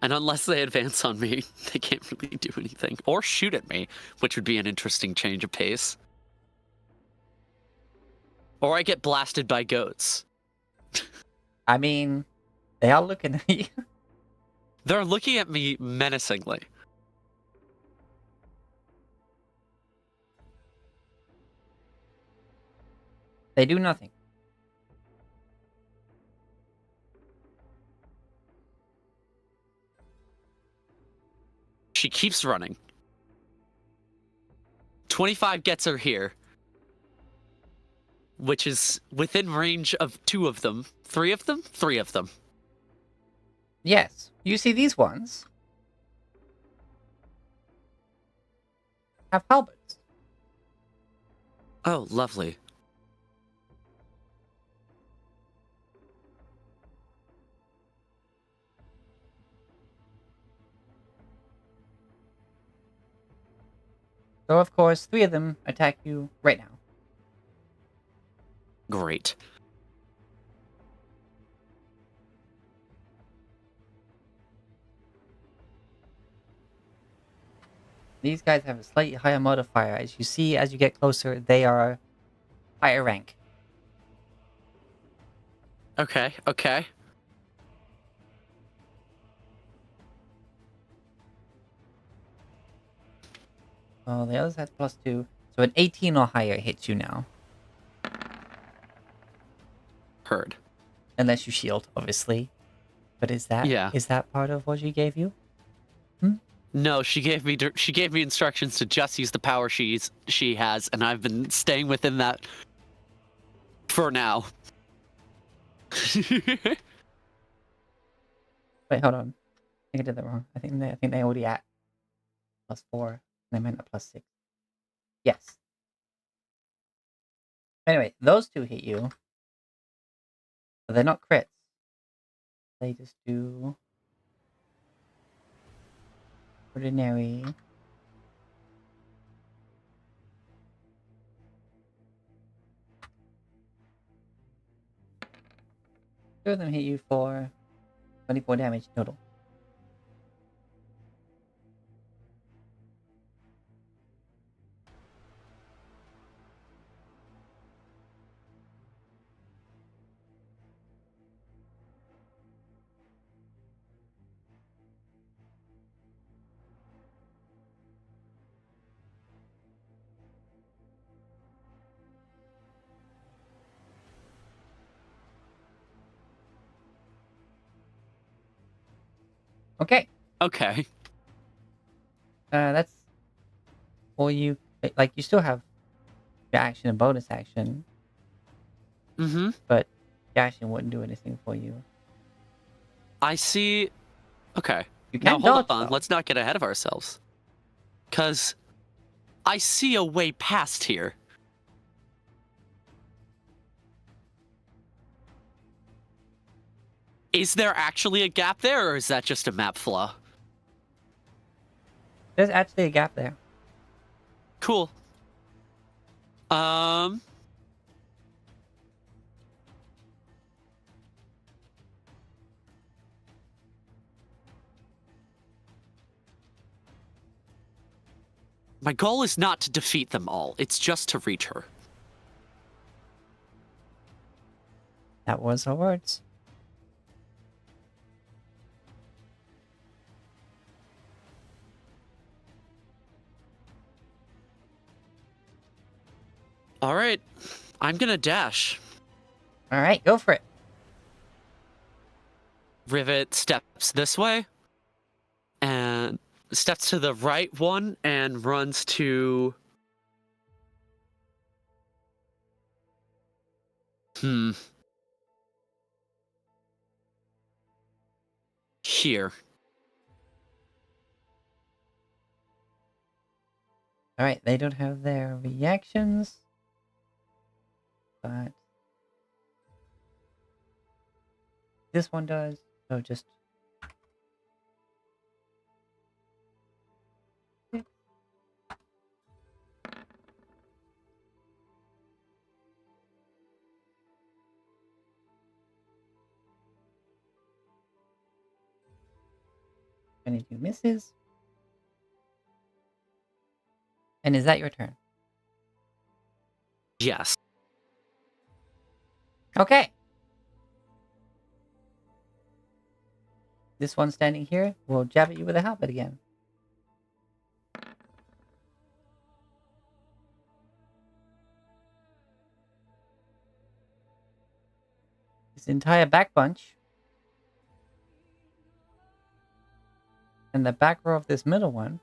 And unless they advance on me, they can't really do anything. Or shoot at me, which would be an interesting change of pace. Or I get blasted by goats. I mean, they are looking at you. They're looking at me menacingly. They do nothing. She keeps running. 25 gets her here. which is within range of 2 of them. 3 of them? 3 of them. Yes. You see these ones have halberds. Oh, lovely. So, of course, 3 of them attack you right now. Great. These guys have a slightly higher modifier. As you see, as you get closer, they are higher rank. Okay, okay. Oh, the others has +2. So an 18 or higher hits you now. Heard. Unless you shield, obviously. But is Yeah. that part of what she gave you? No, she gave me instructions to just use the power she has, and I've been staying within that for now. Wait, hold on. I think I did that wrong. I think they already at +4. They meant a +6. Yes. Anyway, those 2 hit you. But they're not crits. They just do ordinary. Two of them hit you for 24 damage total. Okay. Okay. That's all you... Like, you still have your action and bonus action, Mm-hmm. but dashing wouldn't do anything for you. I see. Okay. You Now can hold dodge, on. though. Let's not get ahead of ourselves. Because I see a way past here. Is there actually a gap there, or is that just a map flaw? There's actually a gap there. Cool. My goal is not to defeat them all. It's just to reach her. That was her words. All right. I'm gonna dash. Alright, go for it. Rivet steps this way and steps to the right one and runs to... Here. Alright, they don't have their reactions. But this one does. So just... Any two misses. And is that your turn? Yes. Okay. This one standing here will jab at you with a halberd again. This entire back bunch and the back row of this middle one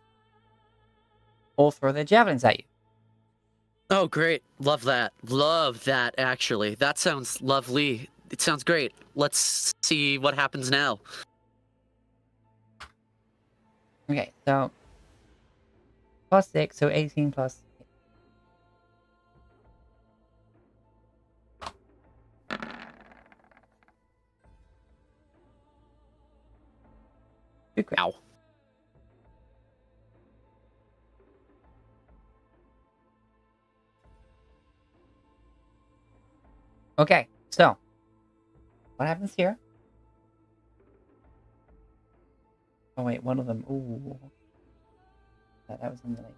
all throw their javelins at you. Oh, great. Love that. Love that, actually. That sounds lovely. It sounds great. Let's see what happens now. Okay, so +6, so 18 plus. Good crit. Ow. Okay, so what happens here? Oh wait, one of them. Ooh, that was in the lake.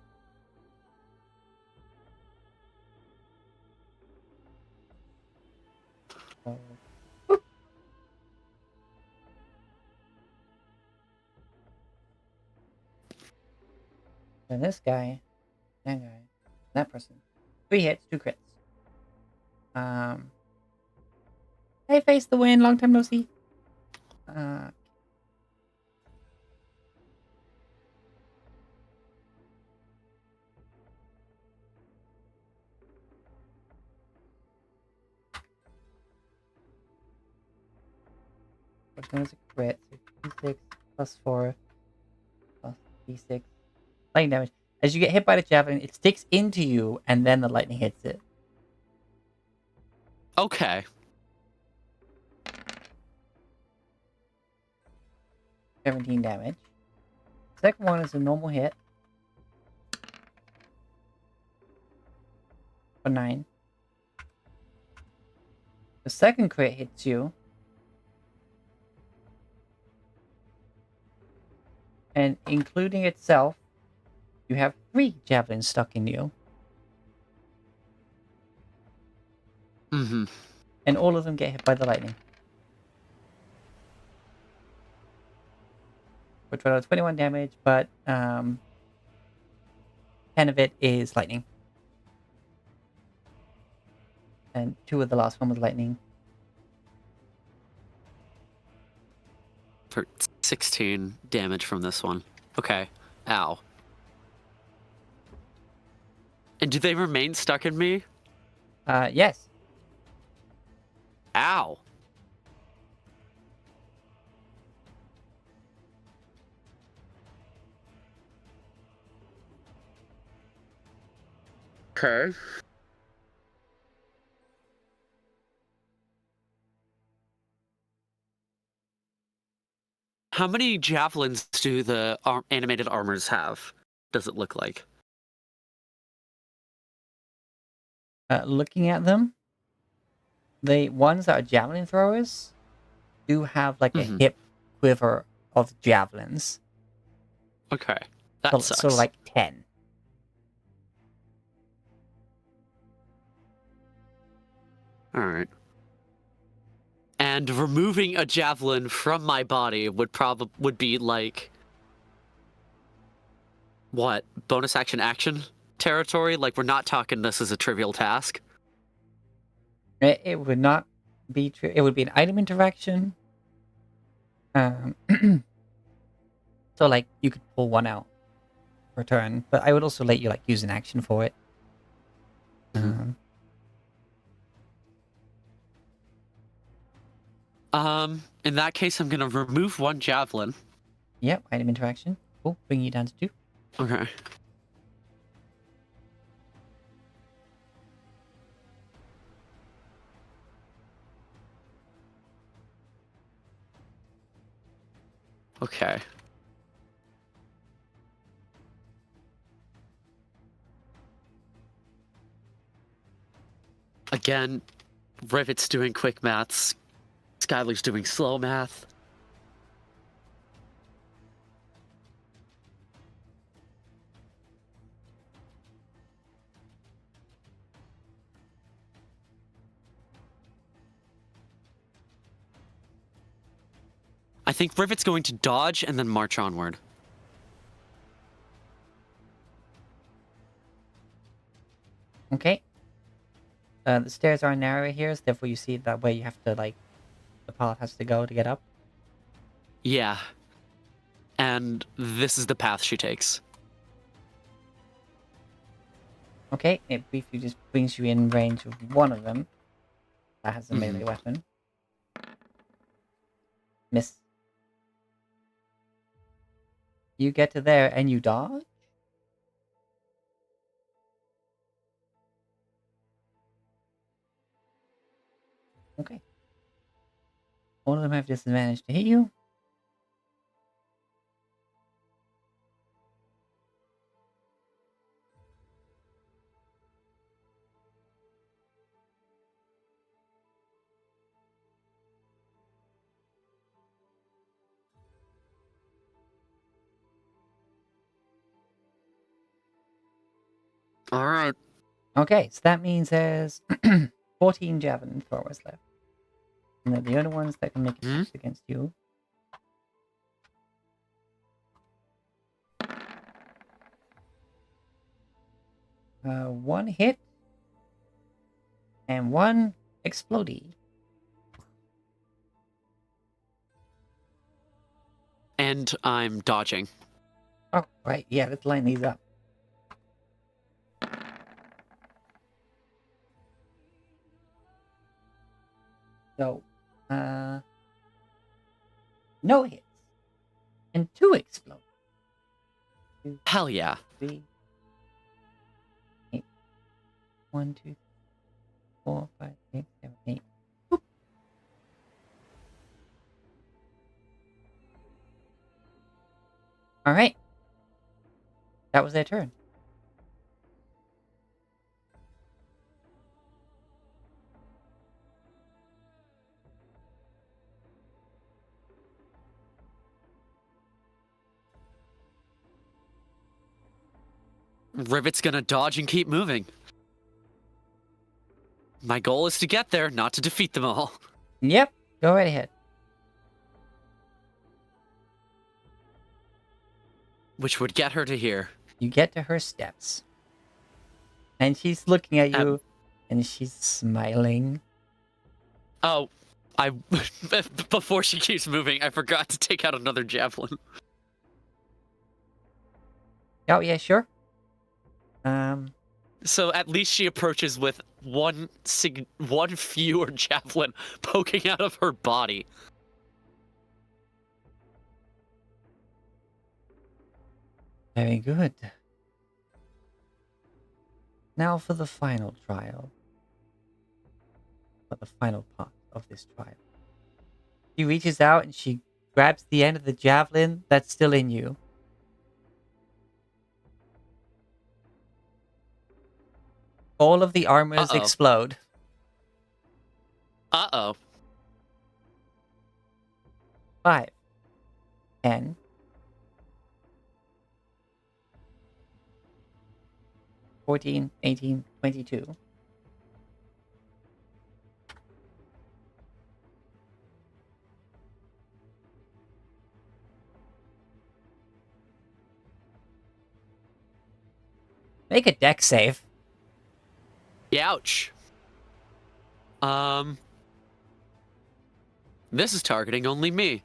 So, whoop. Then this guy, that person. 3 hits, 2 crits. Hey, face the wind. Long time no see. Uh, Which one is a crit? So D6 plus 4 plus D6. Lightning damage. As you get hit by the javelin, it sticks into you, and then the lightning hits it. Okay. 17 damage. Second one is a normal hit. For 9. The second crit hits you. And including itself, you have 3 javelins stuck in you. Mm-hmm. And all of them get hit by the lightning. Which will 21 damage, but 10 of it is lightning. And 2 of the last one was lightning. For 16 damage from this one. Okay. Ow. And do they remain stuck in me? Yes. Ow. Okay. How many javelins do the animated armors have? Does it look like? Looking at them, the ones that are javelin throwers do have like a Mhm. hip quiver of javelins. Okay. That So sucks. like 10. All right. And removing a javelin from my body would be like what? Bonus action territory? Like we're not talking this as a trivial task. It would not be true. It would be an item interaction. Um, so like you could pull one out per turn, but I would also let you like use an action for it. Mhm. In that case, I'm gonna remove one javelin. Yep, item interaction. Cool. Bring you down to 2. Okay. Okay. Again, Rivet's doing quick maths. Skylar's doing slow math. I think Rivet's going to dodge and then march onward. Okay. The stairs are narrow here, so therefore you see that way you have to like the path has to go to get up. Yeah. And this is the path she takes. Okay, it briefly just brings you in range of one of them. That has a Mhm. melee weapon. Miss. You get to there and you dodge? Okay. All of them have disadvantage to hit you. All right. Okay, so that means there's 14 javelin throwers left. And they're the only ones that can make Hmm? attacks against you. One hit and one explodey. And I'm dodging. Oh, right. Yeah, let's line these up. So, no hits. And 2 explode. Hell yeah. 3, 8. 1, 2, 4, 5, 6, 7, 8. Boop. Alright. That was their turn. Rivet's gonna dodge and keep moving. My goal is to get there, not to defeat them all. Yep. Go right ahead. Which would get her to here. You get to her steps. And she's looking at you. Um, And she's smiling. Oh, I before she keeps moving, I forgot to take out another javelin. Oh, yeah, sure. So at least she approaches with one fewer javelin poking out of her body. Very good. Now for the final trial. For the final part of this trial. She reaches out and she grabs the end of the javelin that's still in you. All of the armors Uh-oh. explode. Uh-oh. 5, 10, 14, 18, 22. Make a deck save. Ouch. This is targeting only me.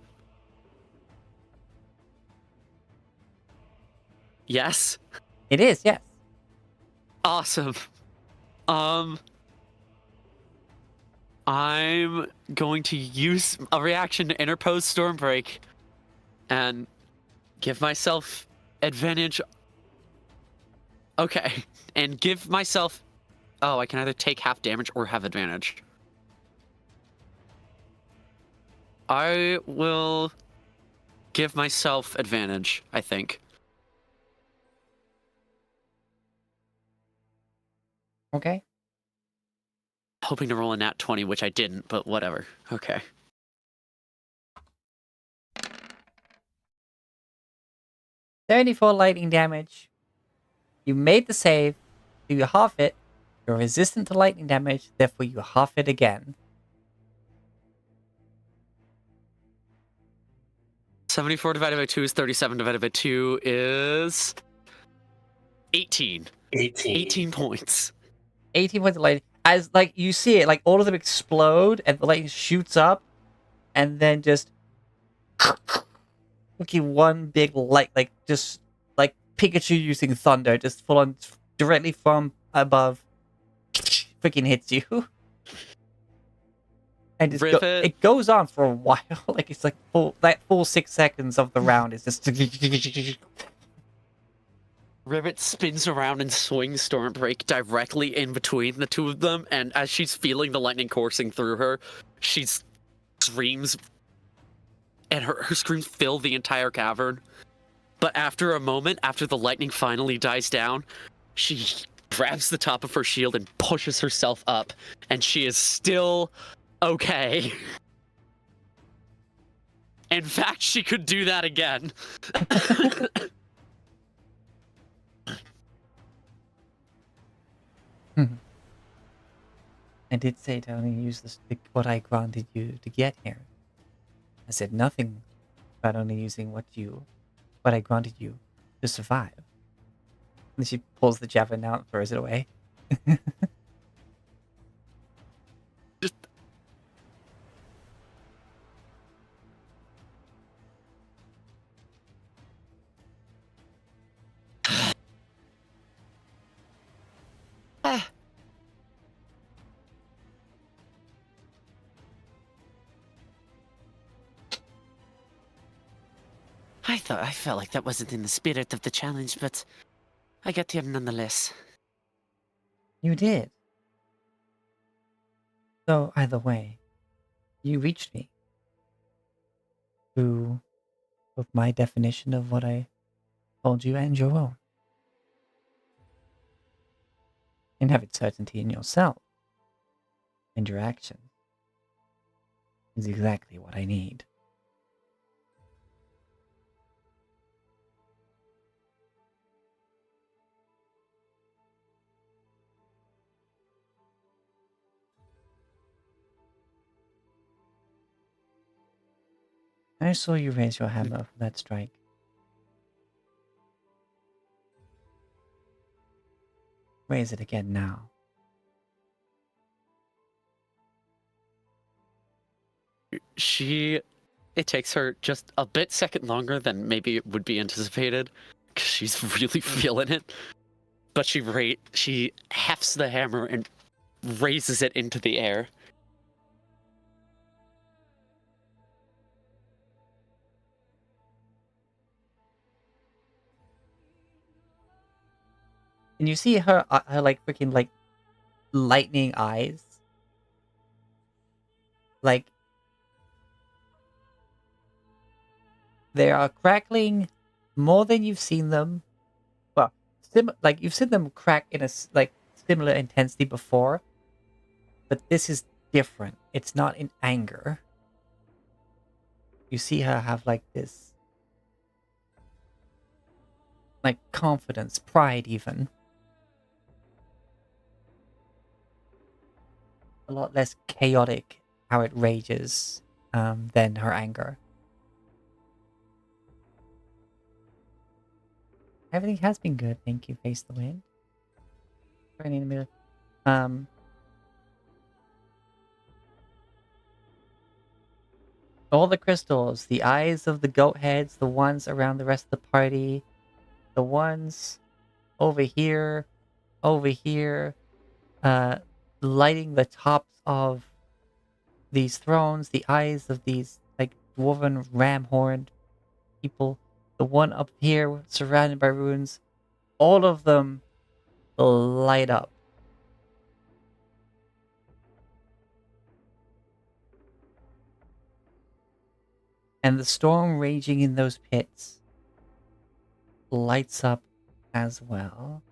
Yes. It is, yes. Awesome. I'm going to use a reaction to interpose Stormbreak and give myself advantage. Okay, and give myself... Oh, I can either take half damage or have advantage. I will give myself advantage, I think. Okay. Hoping to roll a nat 20, which I didn't, but whatever. Okay. $74 lightning damage. You made the save, so you half it. You're resistant to lightning damage, therefore you half it again. 74 divided by 2 is 37 divided by 2 is 18. 18 points. 18 points of lightning. As, like, you see it, like, all of them explode, and the lightning shoots up, and then just... looking one big light, like, just, like, Pikachu using thunder, just full on directly from above freaking hits you. And Rivet- it goes on for a while. Like it's like full 6 seconds of the round is just Rivet spins around and swings Stormbreak directly in between the two of them, and as she's feeling the lightning coursing through her, she screams, and her screams fill the entire cavern. But after a moment, after the lightning finally dies down, she grabs the top of her shield and pushes herself up, and she is still okay. In fact, she could do that again. I did say to only use what I granted you to get here. I said nothing about only using what I granted you to survive. And she pulls the javelin out and throws it away. Just... I felt like that wasn't in the spirit of the challenge, but I got here nonetheless. You did. So either way, you reached me through both my definition of what I told you and your own. And having certainty in yourself and your actions is exactly what I need. I saw you raise your hammer for that strike. Raise it again now. It takes her just a bit second longer than maybe it would be anticipated, because she's really feeling it. But she hefts the hammer and raises it into the air. And you see her like freaking like lightning eyes. Like they are crackling more than you've seen them. Well, like you've seen them crack in a like similar intensity before, but this is different. It's not in anger. You see her have like this, like confidence, pride, even. A lot less chaotic how it rages than her anger. Everything has been good, thank you, Face the Wind. Right in the middle. All the crystals, the eyes of the goat heads, the ones around the rest of the party, the ones over here, lighting the tops of these thrones, the eyes of these like dwarven ram-horned people, the one up here surrounded by ruins, all of them light up. And the storm raging in those pits lights up as well.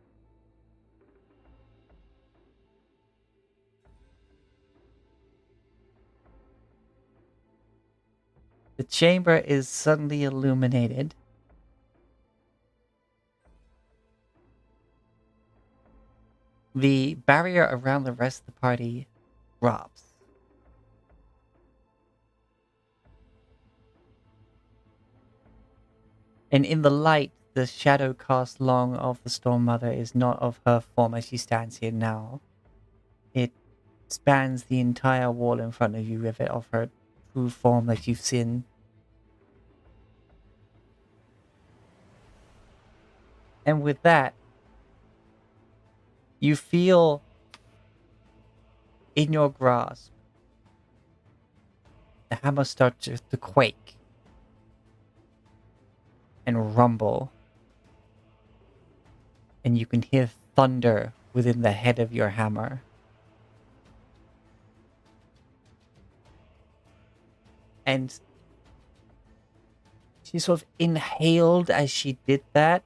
The chamber is suddenly illuminated. The barrier around the rest of the party drops. And in the light, the shadow cast long of the Storm Mother is not of her form as she stands here now. It spans the entire wall in front of you, Rivet, of her true form that you've seen. And with that, You feel in your grasp the hammer start to quake and rumble, and you can hear thunder within the head of your hammer. And she sort of inhaled as she did that.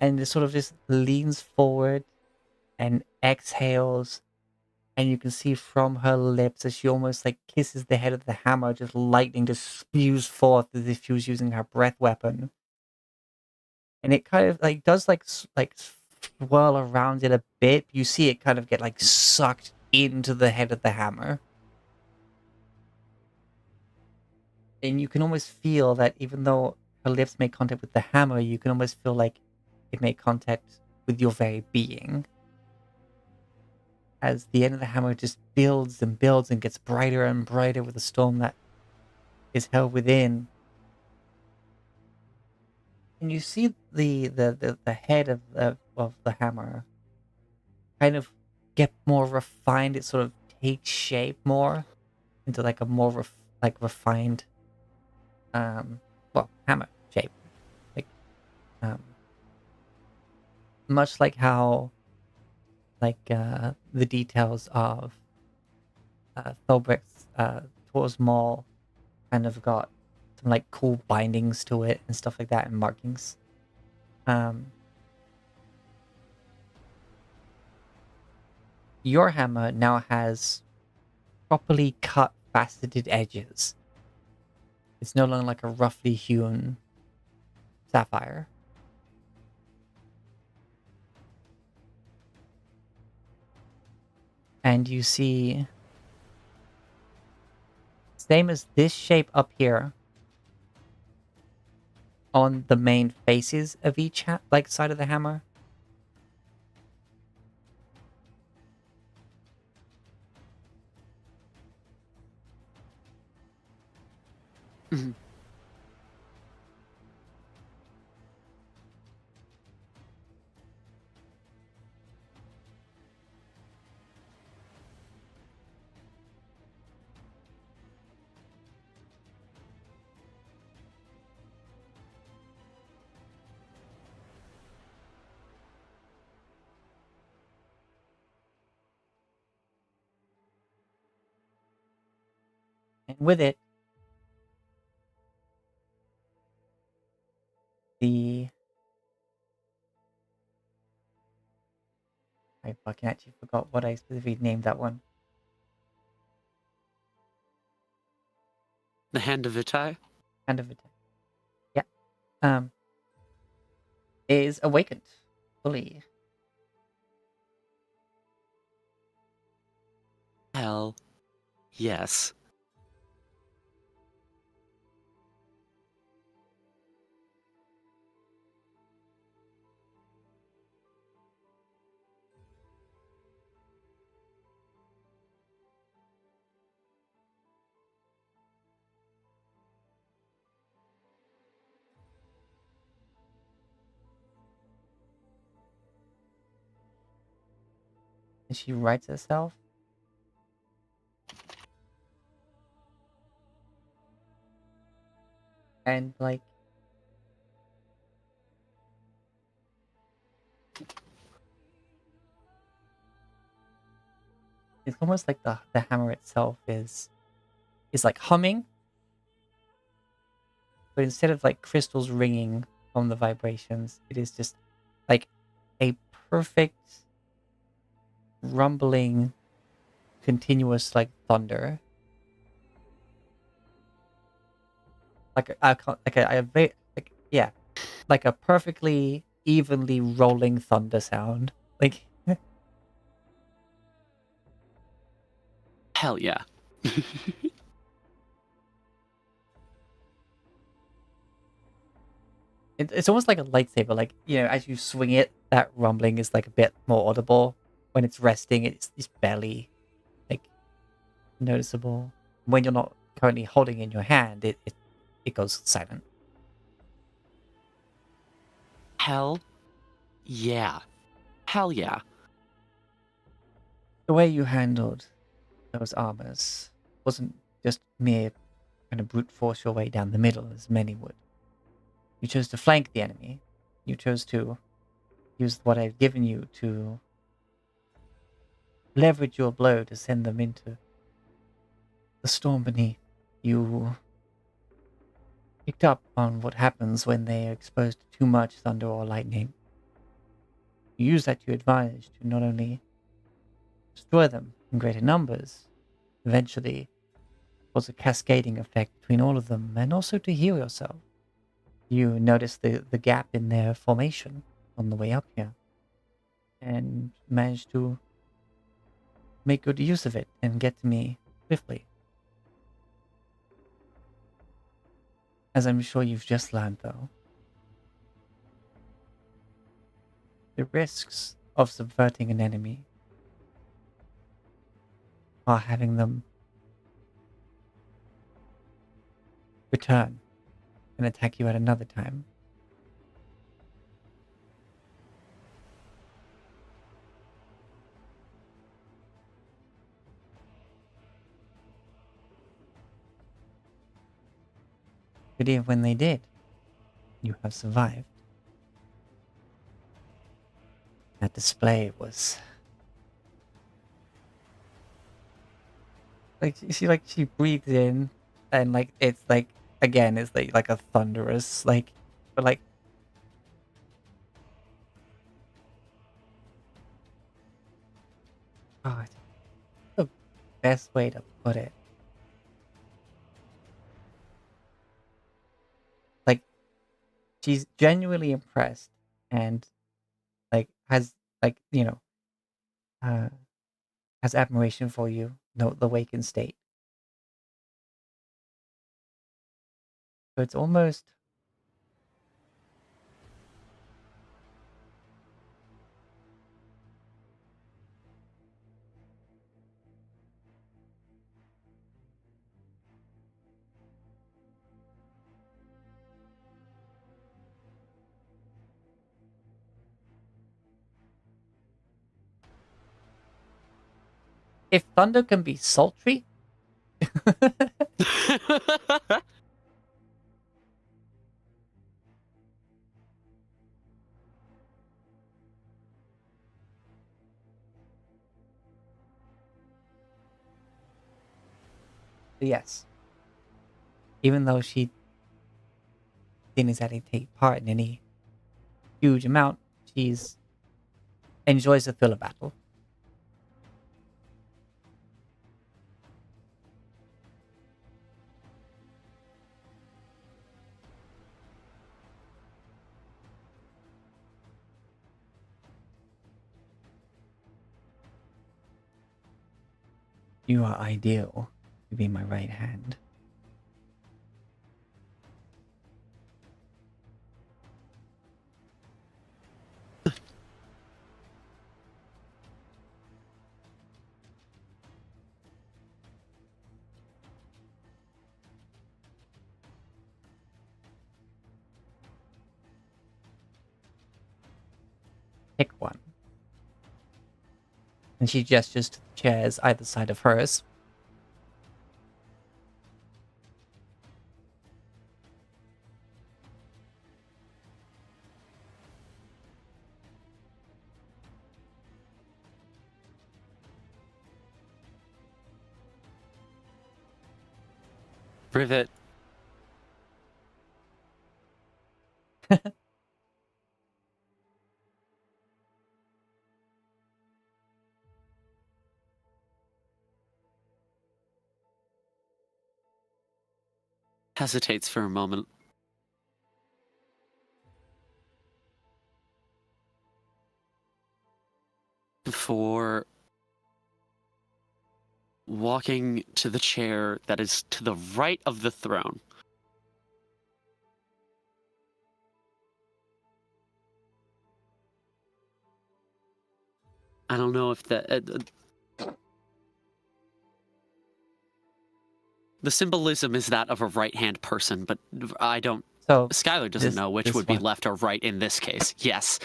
And it sort of just leans forward and exhales. And you can see from her lips as she almost like kisses the head of the hammer, just lightning just spews forth as if she was using her breath weapon. And it kind of like does like swirl around it a bit. You see it kind of get like sucked into the head of the hammer. And you can almost feel that even though her lips make contact with the hammer, you can almost feel like it made contact with your very being. As the end of the hammer just builds and builds and gets brighter and brighter with the storm that is held within. And you see the head of the hammer kind of get more refined. It sort of takes shape more into like a more refined hammer shape. Like much like how the details of Thorbrick's Tor's Maul kind of got some like cool bindings to it and stuff like that and markings. Your hammer now has properly cut faceted edges. It's no longer like a roughly hewn sapphire. And you see, same as this shape up here, on the main faces of each side of the hammer. Mhm. And with it, I fucking actually forgot what I specifically named that one. The Hand of Vitae? Hand of Attack. Yeah. Is awakened fully. Hell yes. And she writes herself. And like it's almost like the hammer itself is like humming. But instead of like crystals ringing from the vibrations, it is just like a perfect rumbling continuous like thunder. Like like a perfectly evenly rolling thunder sound. Like Hell yeah. it's almost like a lightsaber. Like, you know, as you swing it, that rumbling is like a bit more audible. When it's resting, it's barely like noticeable. When you're not currently holding in your hand, it it goes silent. Hell yeah. Hell yeah. The way you handled those armors wasn't just mere kind of brute force your way down the middle as many would. You chose to flank the enemy. You chose to use what I've given you to leverage your blow to send them into the storm beneath. You picked up on what happens when they are exposed to too much thunder or lightning. You use that to your advantage to not only destroy them in greater numbers, eventually cause a cascading effect between all of them, and also to heal yourself. You notice the gap in their formation on the way up here, and managed to make good use of it and get to me swiftly. As I'm sure you've just learned, though, the risks of subverting an enemy are having them return and attack you at another time. But even when they did, you have survived. That display was like she breathes in, and like it's like again it's like a thunderous but like oh, it's the best way to put it. Like she's genuinely impressed and like has like uh has admiration for you, the awakened state. So it's almost if thunder can be sultry. Yes, even though she didn't exactly take part in any huge amount, she's enjoys the thrill of battle. You are ideal to be my right hand. Pick one. And she gestures to the chairs either side of hers. Rivet. Hesitates for a moment. Before walking to the chair that is to the right of the throne. I don't know if that... The symbolism is that of a right-hand person, but I don't. So Skylar doesn't this- know which this would be one. left or right in this case. Yes.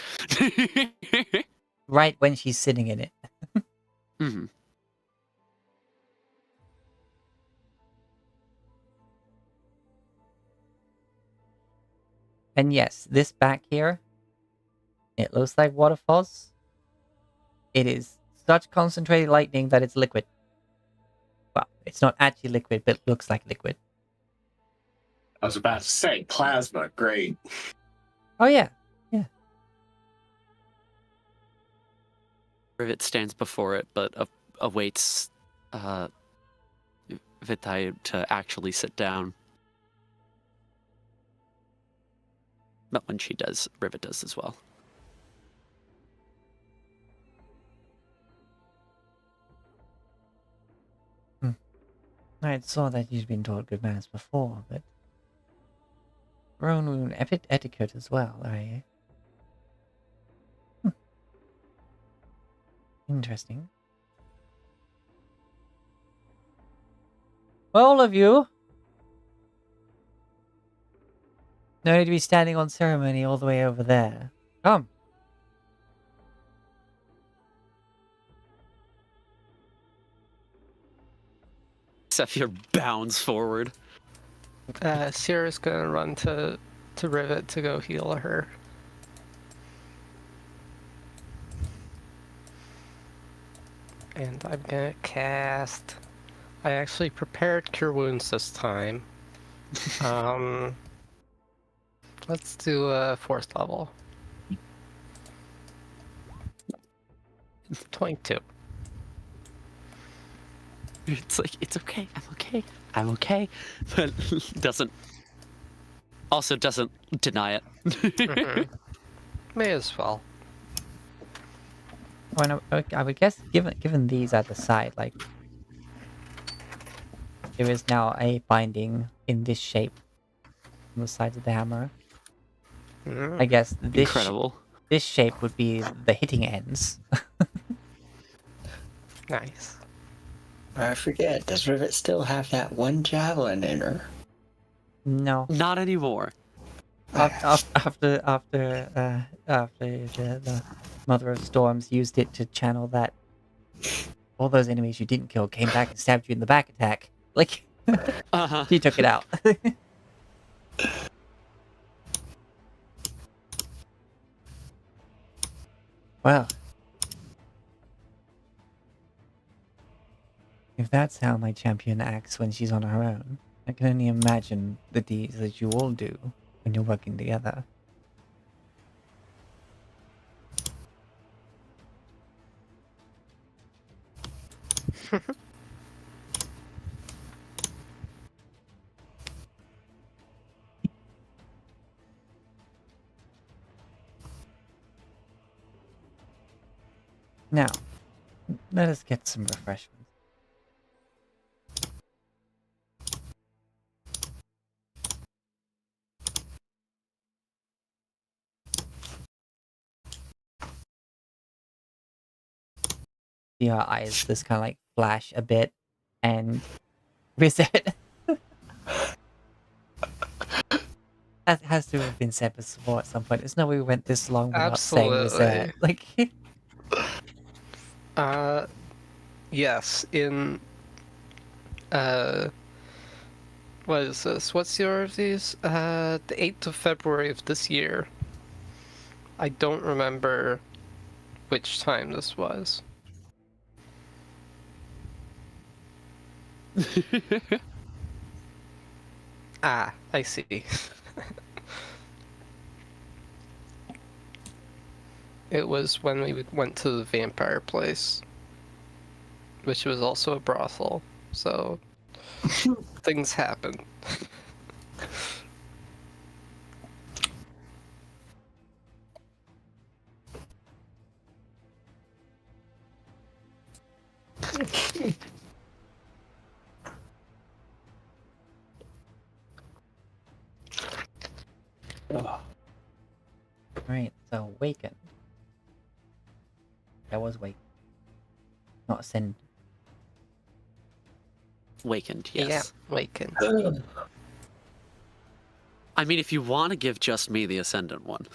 right when she's sitting in it. hmm And yes, this back here, it looks like waterfalls. It is such concentrated lightning that it's liquid. Well, it's not actually liquid, but looks like liquid. I was about to say plasma, great. Oh yeah. Rivet stands before it, but awaits Vitai to actually sit down. But when she does, Rivet does as well. I saw that you'd been taught good manners before, but Roan etiquette as well, are you? Interesting. Well, all of you. No need to be standing on ceremony all the way over there. Come. Sephir bounds forward. Sierra's gonna run to Rivet to go heal her. And I'm gonna cast. I actually prepared Cure Wounds this time. Let's do a 4th level. 22. It's like, it's okay, I'm okay. But doesn't deny it. Mhm. May as well. Well, I would guess, given these at the side, like there is now a binding in this shape on the sides of the hammer. I guess this Incredible. this shape would be the hitting ends. Nice. I forget, does Rivet still have that one javelin in her? No. Not anymore. After the Mother of Storms used it to channel that all those enemies you didn't kill came back and stabbed you in the back attack. Like Uh-huh. she took it out. Well, if that's how my champion acts when she's on her own, I can only imagine the deeds that you all do when you're working together. Now, let us get some refreshments. See her eyes just kind of like flash a bit and reset. That has to have been said before at some point. There's no way we went this long without saying reset. Like, Yes, in what is this? What's year of these? The 8th of February of this year. I don't remember which time this was. Ah, I see. It was when we went to the vampire place, which was also a brothel, so things happen. right, so Waken. That was Wake. Not Ascend. Wakened, yes. Yeah, Waken. I mean, if you want to give just me the Ascendant one.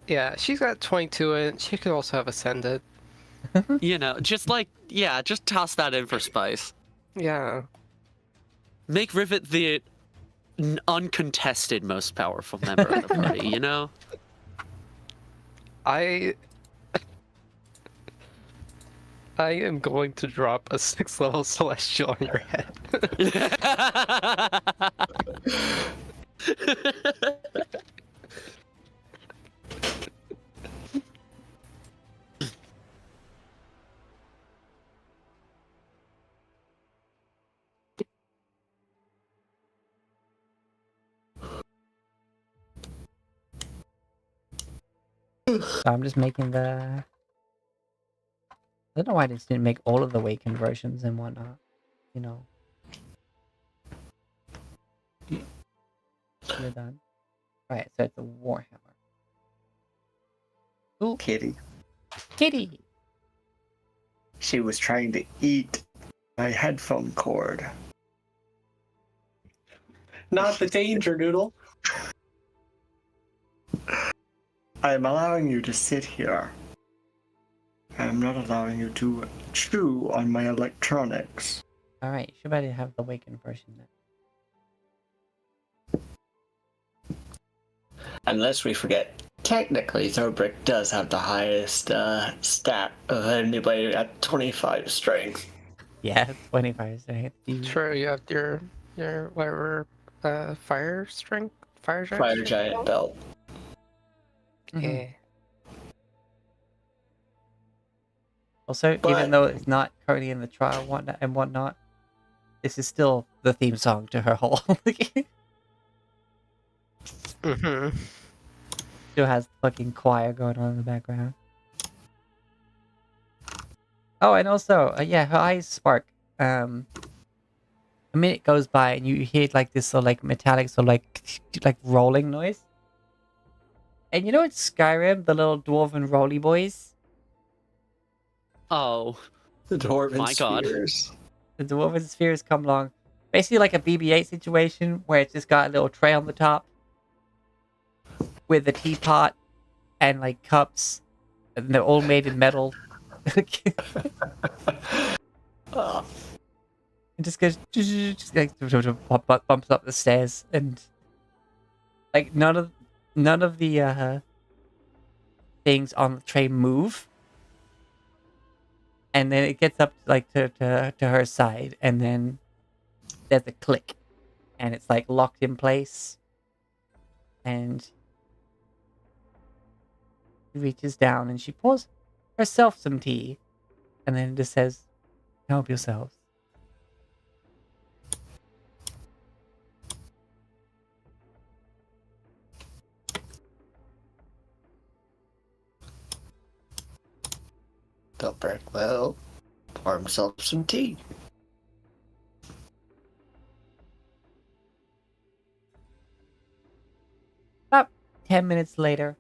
Yeah, she's got 22 in. She could also have Ascended. You know, just just toss that in for spice. Yeah. Make Rivet the uncontested most powerful member of the party, you know? I am going to drop a 6th level Celestial on your head. So I'm just making the... I don't know why I just didn't make all of the Awakened versions and whatnot. You know. Should have done. Alright, so it's a Warhammer. Ooh, Kitty. kitty! She was trying to eat my headphone cord. Not the danger noodle. I am allowing you to sit here. I am not allowing you to chew on my electronics. Alright, should better have the Awakened version then. Unless we forget, technically Thorbrick does have the highest stat of anybody at 25 strength. Yeah, 25 strength. Sure, you have your whatever fire strength, fire giant. Fire giant belt. Mhm. Yeah. Also, But- even though it's not currently in the trial and whatnot, this is still the theme song to her whole. Mm-hmm. Still has fucking choir going on in the background. Oh, and also, yeah, her eyes spark. A minute goes by and you hear like this sort of like metallic sort of like rolling noise. And you know in Skyrim, the little dwarven roly boys? Oh, The dwarven My God. spheres. The dwarven spheres come along. Basically like a BB-8 situation where it's just got a little tray on the top with a teapot and like cups, and they're all made in metal. It just goes, just like bumps up the stairs, and like none of the things on the tray move, and then it gets up like to her side, and then there's a click, and it's like locked in place, and she reaches down and she pours herself some tea, and then it just says, "Help yourselves." Thorbrick will pour himself some tea. About 10 minutes later,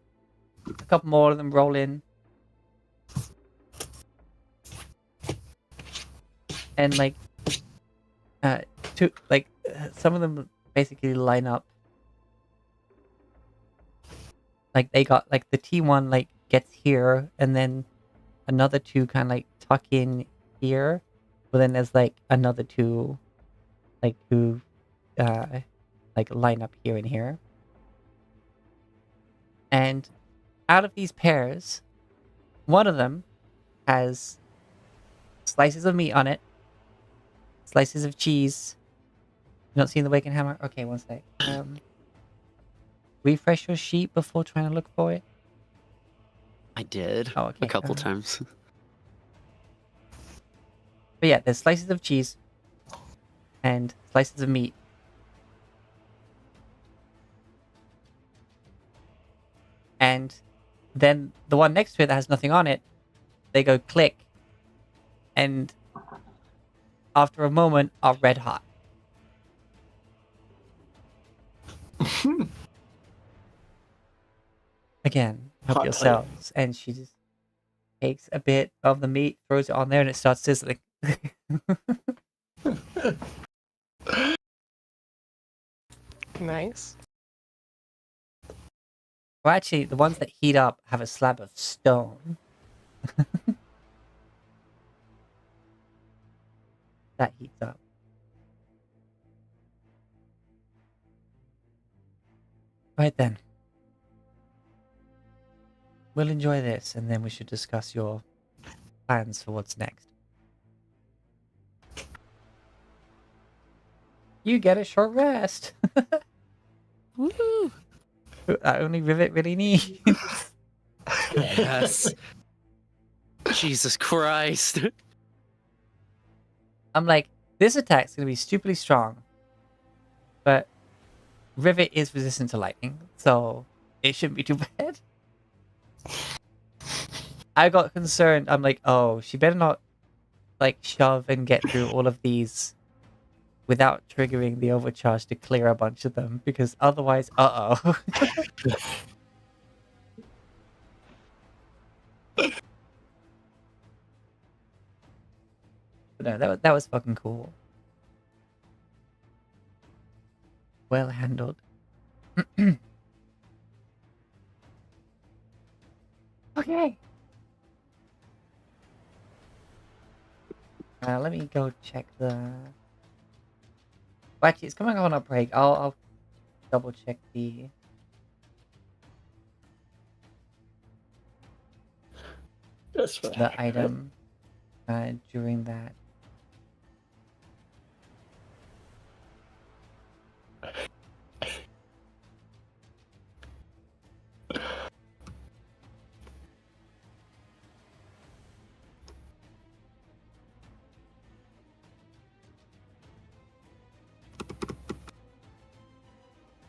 a couple more of them roll in. And like, some of them basically line up. Like they got like the T1 like gets here, and then another two kind of like tuck in here, but then there's like another two, like who, like line up here and here. And out of these pairs, one of them has slices of meat on it, slices of cheese. You not seeing the Waken Hammer? Okay, one sec. Refresh your sheet before trying to look for it. I did Oh, okay. a couple times. But yeah, there's slices of cheese and slices of meat. And then the one next to it that has nothing on it, they go click, and after a moment are red hot. Again, help Hot plate. yourselves. And she just takes a bit of the meat, throws it on there, and it starts sizzling. Nice. Well, actually, the ones that heat up have a slab of stone. That heats up. Right then. We'll enjoy this, and then we should discuss your plans for what's next. You get a short rest. Woo! That only Rivet really needs. Yes. Jesus Christ. I'm like, this attack's gonna be stupidly strong, but Rivet is resistant to lightning, so it shouldn't be too bad. I got concerned. I'm like, oh, she better not like shove and get through all of these without triggering the overcharge to clear a bunch of them, because otherwise, uh-oh. But no, that was fucking cool. Well handled. Okay. Let me go check the. Well, actually, it's coming on a break. I'll double check the. That's what The item during that.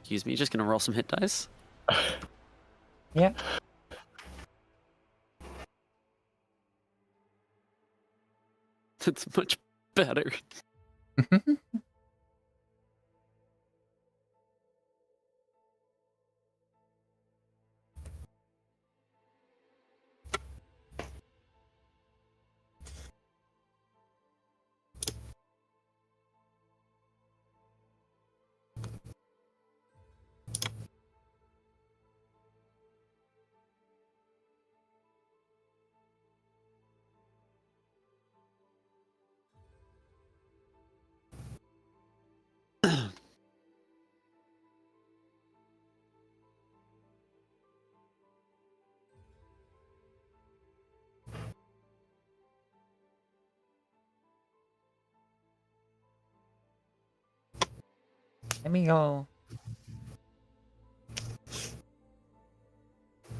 Excuse me, just gonna roll some hit dice. Yeah. That's much better. Let me go.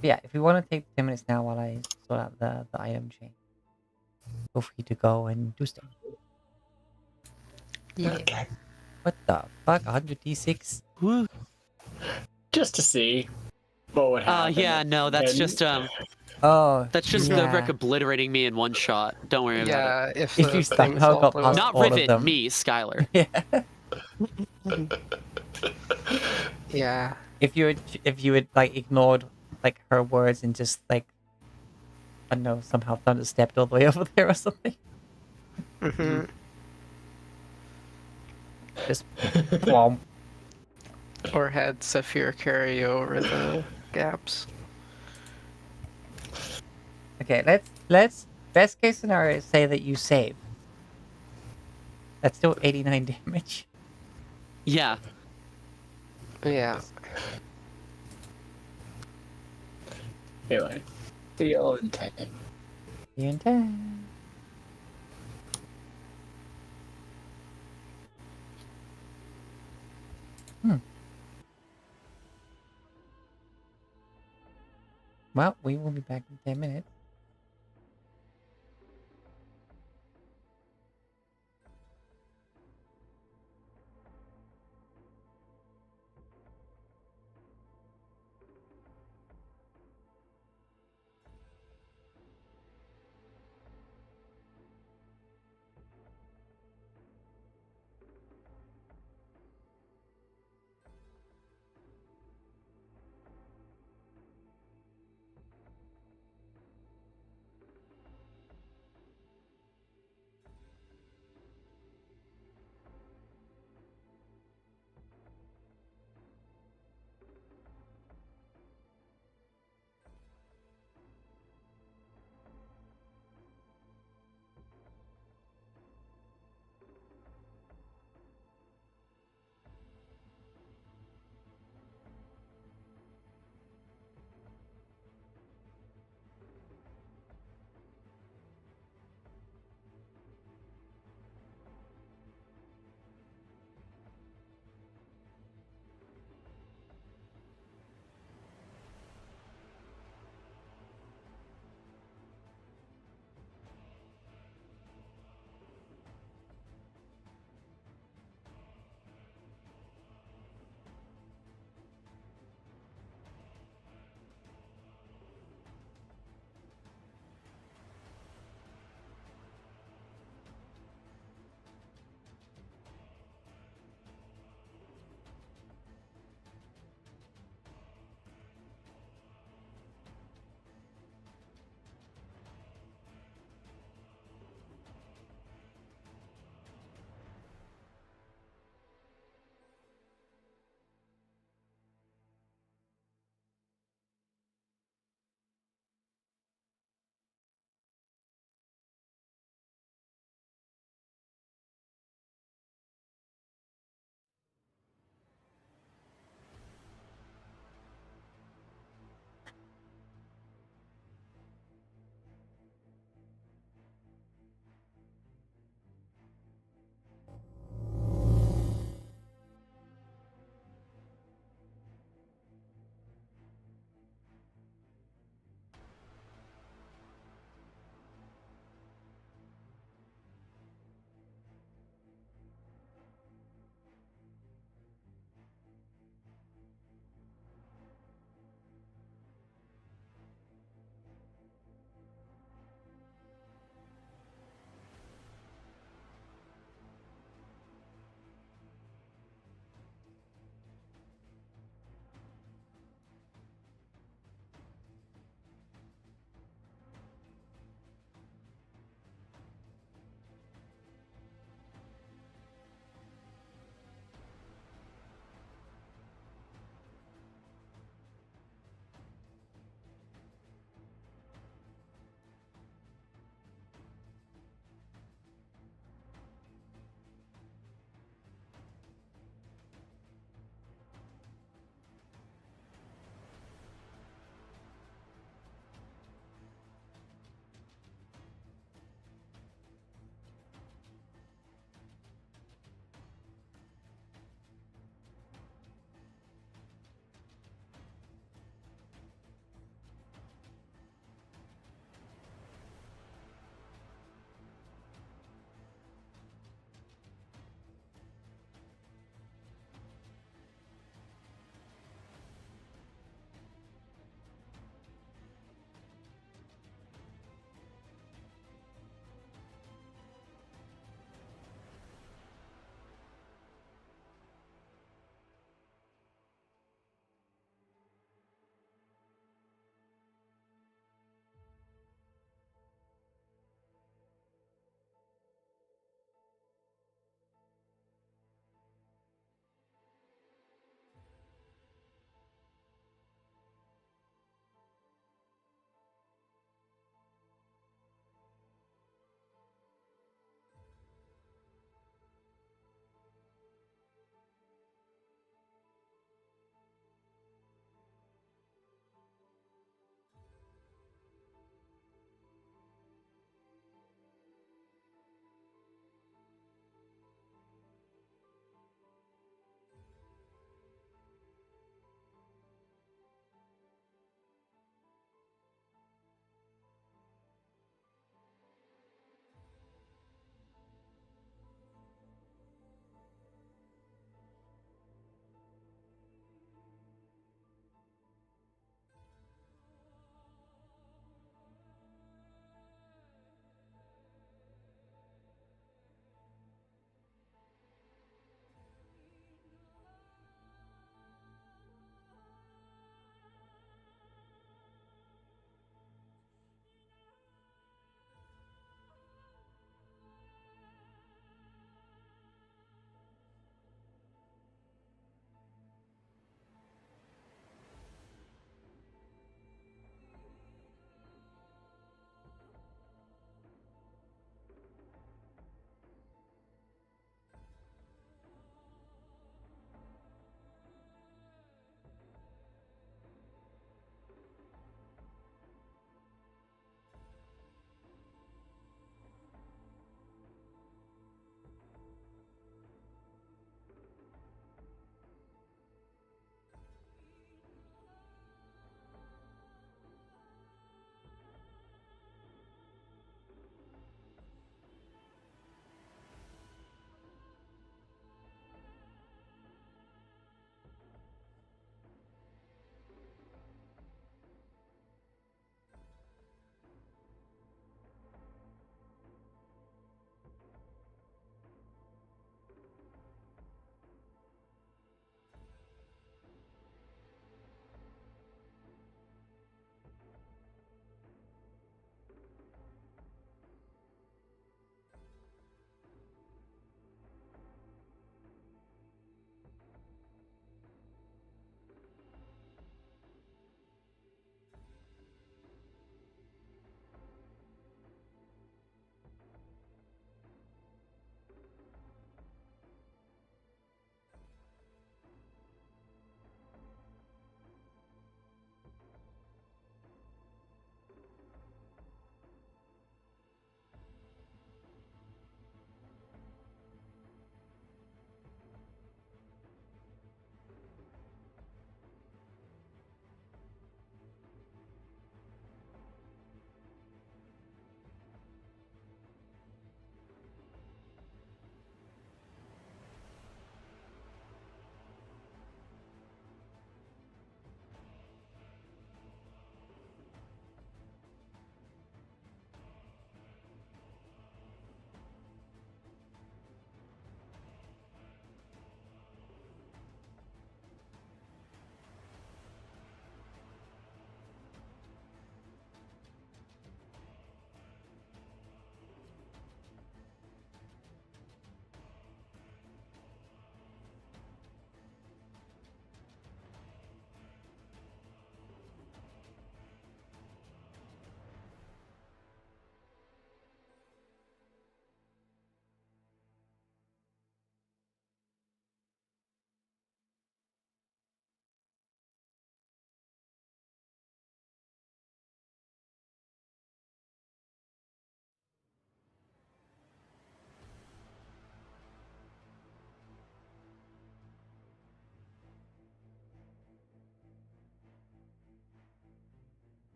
Yeah, if you want to take 10 minutes now while I sort out the item chain, feel free to go and do stuff. Okay. What the fuck? 100d6? Woo. Just to see what would happen. Yeah, no, that's And- just Oh, that's just the yeah. wreck obliterating me in one shot. Don't worry about Yeah, if If the you somehow things all got blew past it. up. Not all of Rivet, them. me, Skylar. Yeah. Yeah. If you had like ignored like her words and just like, I don't know, somehow thunder stepped all the way over there or something. hmm Just plomp. Or had Saphir carry over the gaps. Okay, let's best case scenario say that you save. That's still 89 damage. Yeah. Yeah. Anyway, deal and 10. And 10. Well, we will be back in 10 minutes.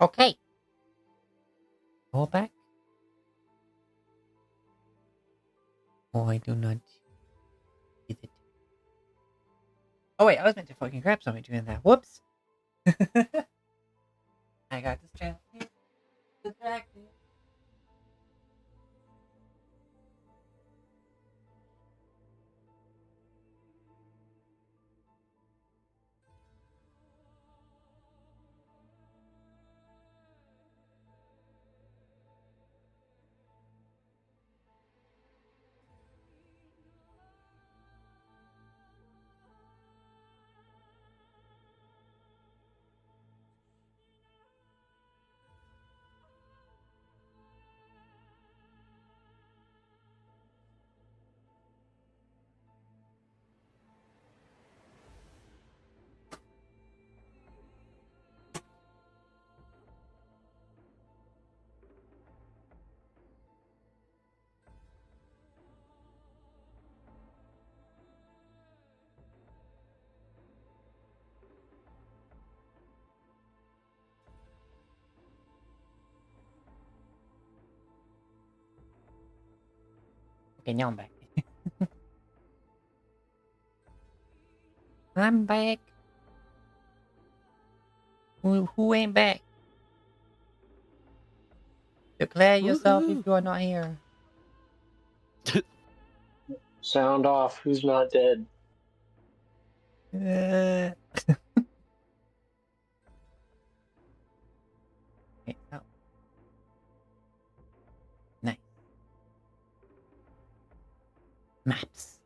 Okay. Go back. Oh, I do not see it. Oh wait, I was meant to fucking grab something doing that. Whoops. I got distracted. Distracted. Okay, now I'm back. I'm back. Who ain't back? Declare yourself if Woohoo. you are not here. Sound off. Who's not dead? Okay, oh. Nice. Maps.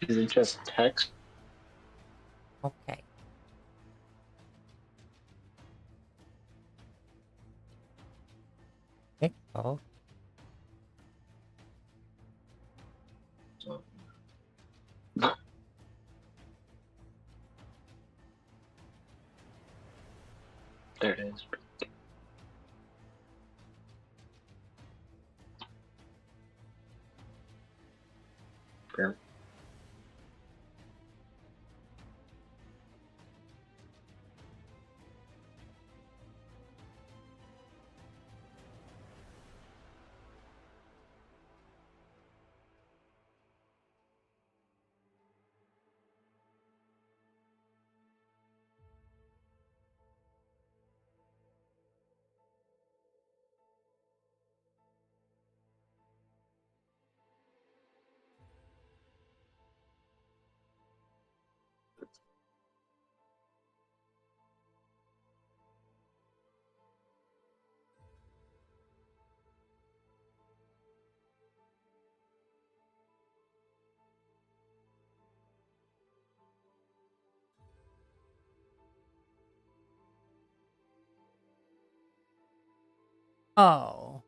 Is it just text? Okay. Pixel. There it is. Yeah. Oh.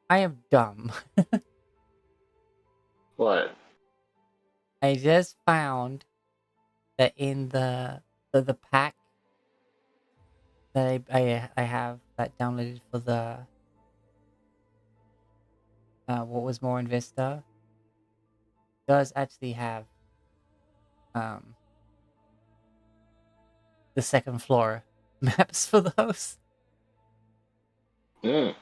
I am dumb. What? I just found that in the pack that I have that downloaded for the what was more in Vista does actually have um the second floor maps for those. Mm.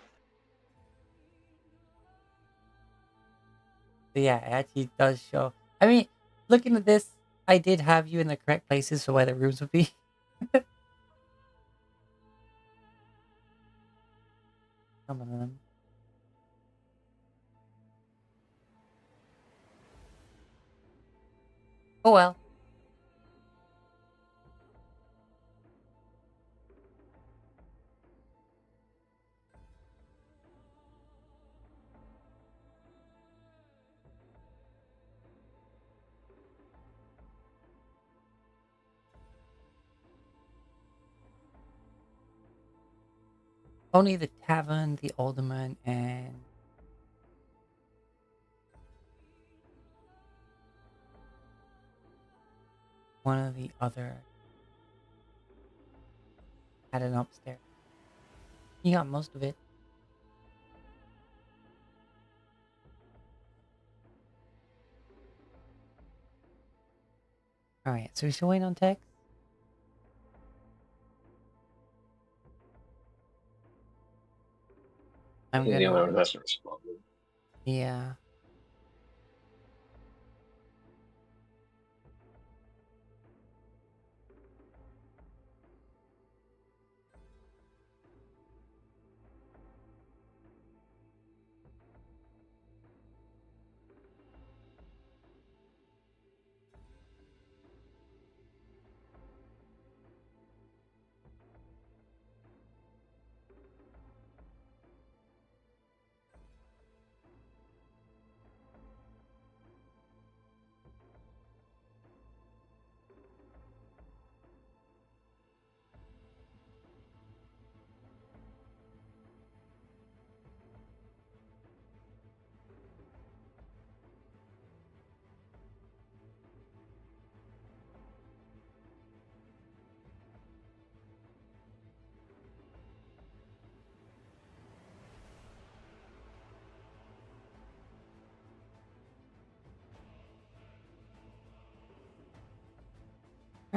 So yeah, it actually does show. I mean, looking at this, I did have you in the correct places for where the rooms would be. Some of them. Oh well. Only the tavern, the alderman, and one of the other had an upstairs. You got most of it. Alright, so we're still waiting on text? I'm He's the only one gonna... who hasn't responded. Yeah.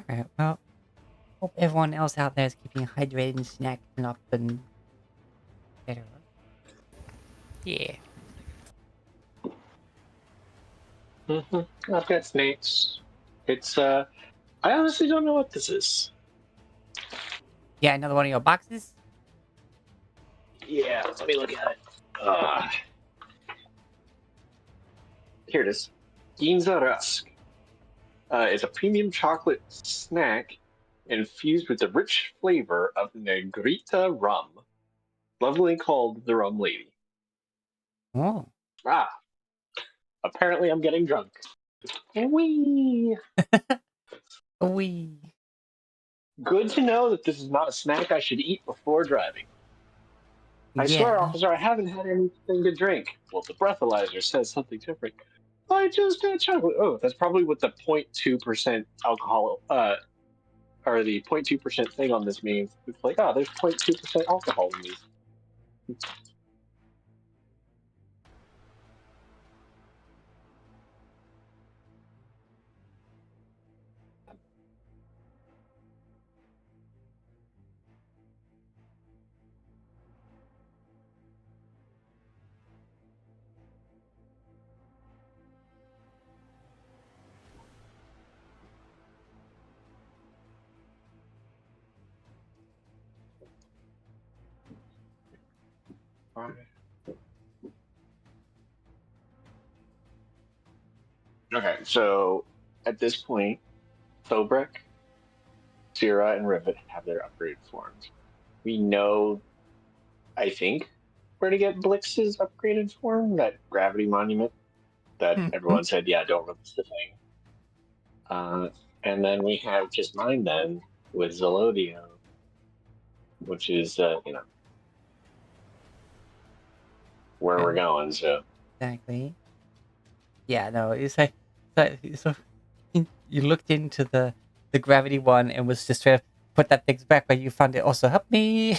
Alright, well, hope everyone else out there is keeping hydrated and snacking up and etc. Yeah. I've got snakes. It's I honestly don't know what this is. Yeah, another one of your boxes? Yeah, let me look at it. Here it is. Ginza Rusk. It's a premium chocolate snack infused with the rich flavor of Negrita rum, lovingly called the Rum Lady. Oh. Ah, Apparently, I'm getting drunk. Whee! Wee. Good to know that this is not a snack I should eat before driving. I swear, Yeah. officer, I haven't had anything to drink. Well, the breathalyzer says something different. I just had chocolate. Oh, that's probably what the 0.2% alcohol, or the 0.2% thing on this means. It's like, oh, there's 0.2% alcohol in these. Okay, so at this point, Thobrek, Syrah, and Rivet have their upgraded forms. We know, I think, where to get Blix's upgraded form, that gravity monument that everyone said, yeah, don't release the thing. And then we have just mine then with Zelodio, which is, where we're going, so. Exactly. Yeah, no, it's like so you looked into the gravity one and was just trying to put that things back, but you found it also helped me.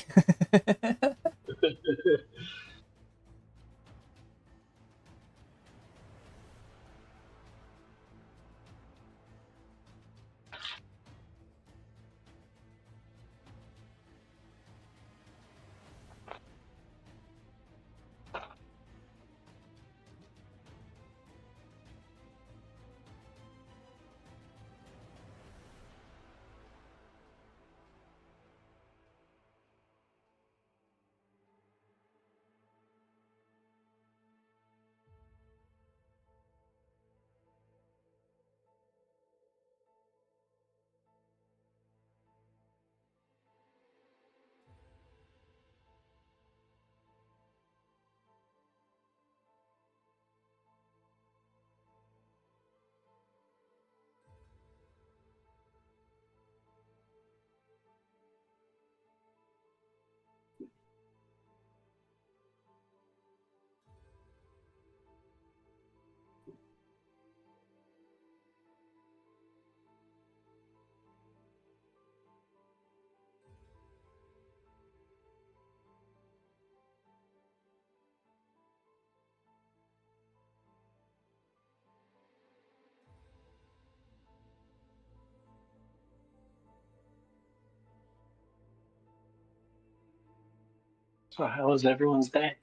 So how was everyone's day?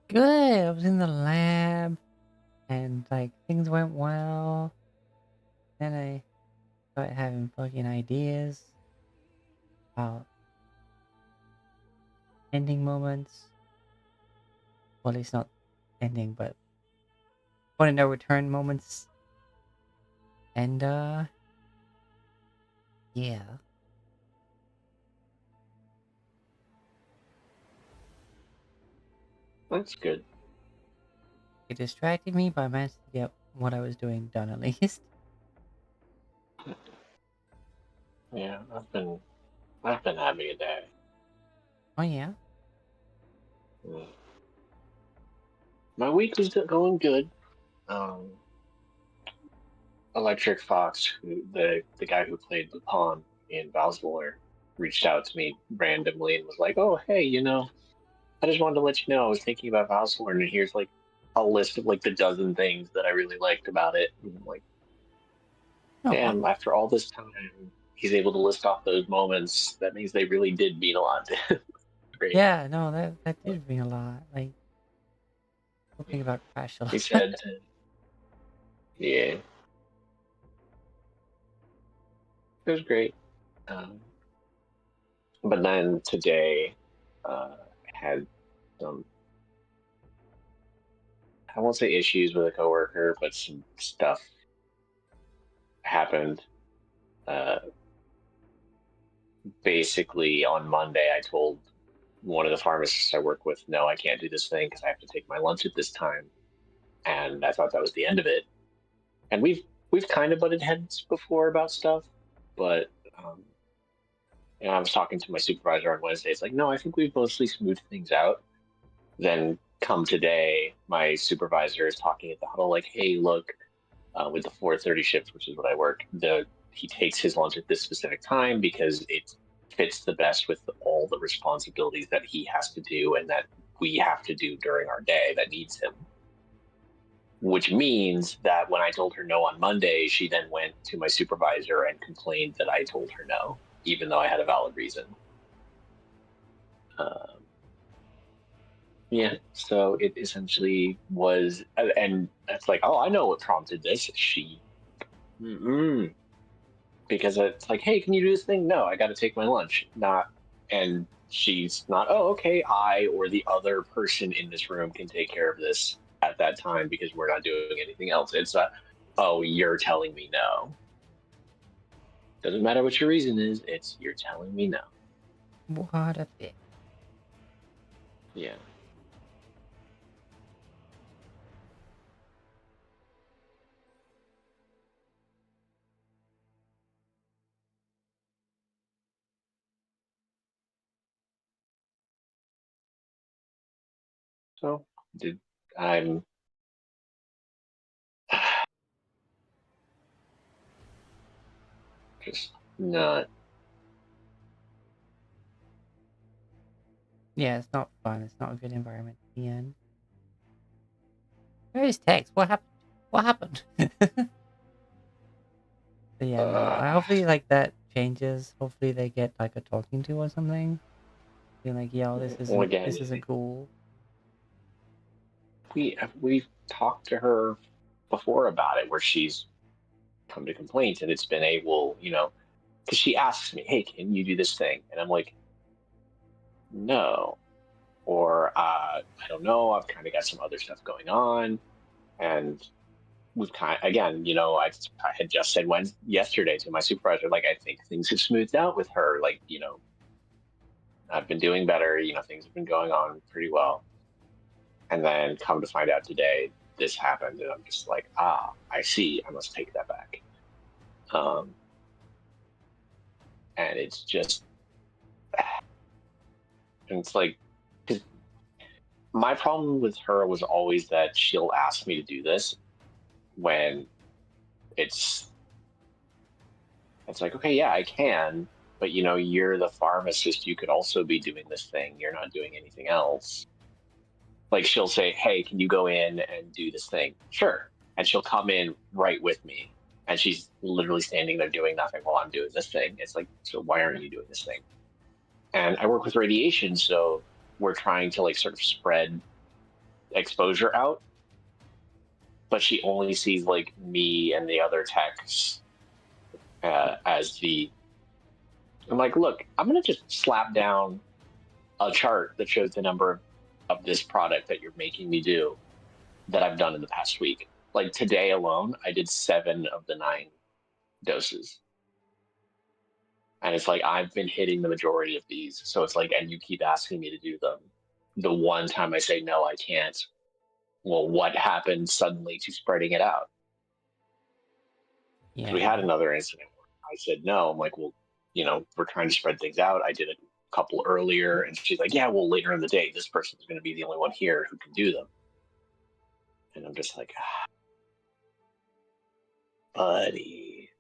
Good. I was in the lab, and like things went well. Then I started having fucking ideas about ending moments. Well, at least not ending, but point of no return moments. And yeah. That's good. It distracted me, but I managed to get what I was doing done at least. Yeah, I've been having a day. Oh yeah. Mm. My week was going good. Um, Electric Fox, the guy who played the pawn in Valsvoller, reached out to me randomly and was like, "Oh, hey, I just wanted to let you know I was thinking about Valsvoller, and here's like a list of like the dozen things that I really liked about it." And I'm like, Oh, damn! After all this time, he's able to list off those moments. That means they really did mean a lot to him. Great. yeah, no, that did mean a lot. Like, think about Crash a He lot. said, "Yeah, it was great." Um, but then today, had some, I won't say issues with a coworker, but some stuff happened. Uh, Basically, on Monday, I told one of the pharmacists I work with, no, I can't do this thing because I have to take my lunch at this time. and I thought that was the end of it. And we've kind of butted heads before about stuff, but I was talking to my supervisor on Wednesday. It's like, no, I think we've mostly smoothed things out. Then come today, my supervisor is talking at the huddle like, hey, look, with the 4:30 shift, which is what I work, he takes his lunch at this specific time because it fits the best with all the responsibilities that he has to do and that we have to do during our day that needs him. Which means that when I told her no on Monday, she then went to my supervisor and complained that I told her no, even though I had a valid reason. Yeah, so it essentially was, and it's like, oh, I know what prompted this. Because it's like, hey, can you do this thing? No, I got to take my lunch. And she's not, oh, okay, I or the other person in this room can take care of this at that time because we're not doing anything else. It's oh, you're telling me no. Doesn't matter what your reason is, it's you're telling me no. What a bit. Yeah. So I'm just not. Yeah, it's not fun. It's not a good environment to be in. Where is Tex? What happened? What happened? But yeah, no. Hopefully, like, that changes. Hopefully, they get, like, a talking to or something. Being like, yo, this Well, again, isn't cool. we've talked to her before about it, where she's come to complaints, and it's been because she asks me, hey, can you do this thing? And I'm like, no, or I don't know, I've kind of got some other stuff going on, and we've again, I had just said yesterday to my supervisor, like, I think things have smoothed out with her, like, I've been doing better, things have been going on pretty well. And then come to find out today, this happened, and I'm just like, I see, I must take that back. And it's just, and it's like, because my problem with her was always that she'll ask me to do this when it's like, okay, yeah, I can, but you're the pharmacist, you could also be doing this thing, you're not doing anything else. Like, she'll say, hey, can you go in and do this thing? Sure. And she'll come in right with me, and she's literally standing there doing nothing while I'm doing this thing. It's like, so why aren't you doing this thing? And I work with radiation, so we're trying to, like, sort of spread exposure out, but she only sees, like, me and the other techs as I'm like, look, I'm gonna just slap down a chart that shows the number of this product that you're making me do that I've done in the past week. Like, today alone, I did 7 of the 9 doses. And it's like, I've been hitting the majority of these. So it's like, and you keep asking me to do them. The one time I say, no, I can't. Well, what happened suddenly to spreading it out? Yeah. We had another incident where I said no. I'm like, well, we're trying to spread things out. I did a couple earlier, and she's like, yeah, well, later in the day, this person's going to be the only one here who can do them. And I'm just like, buddy.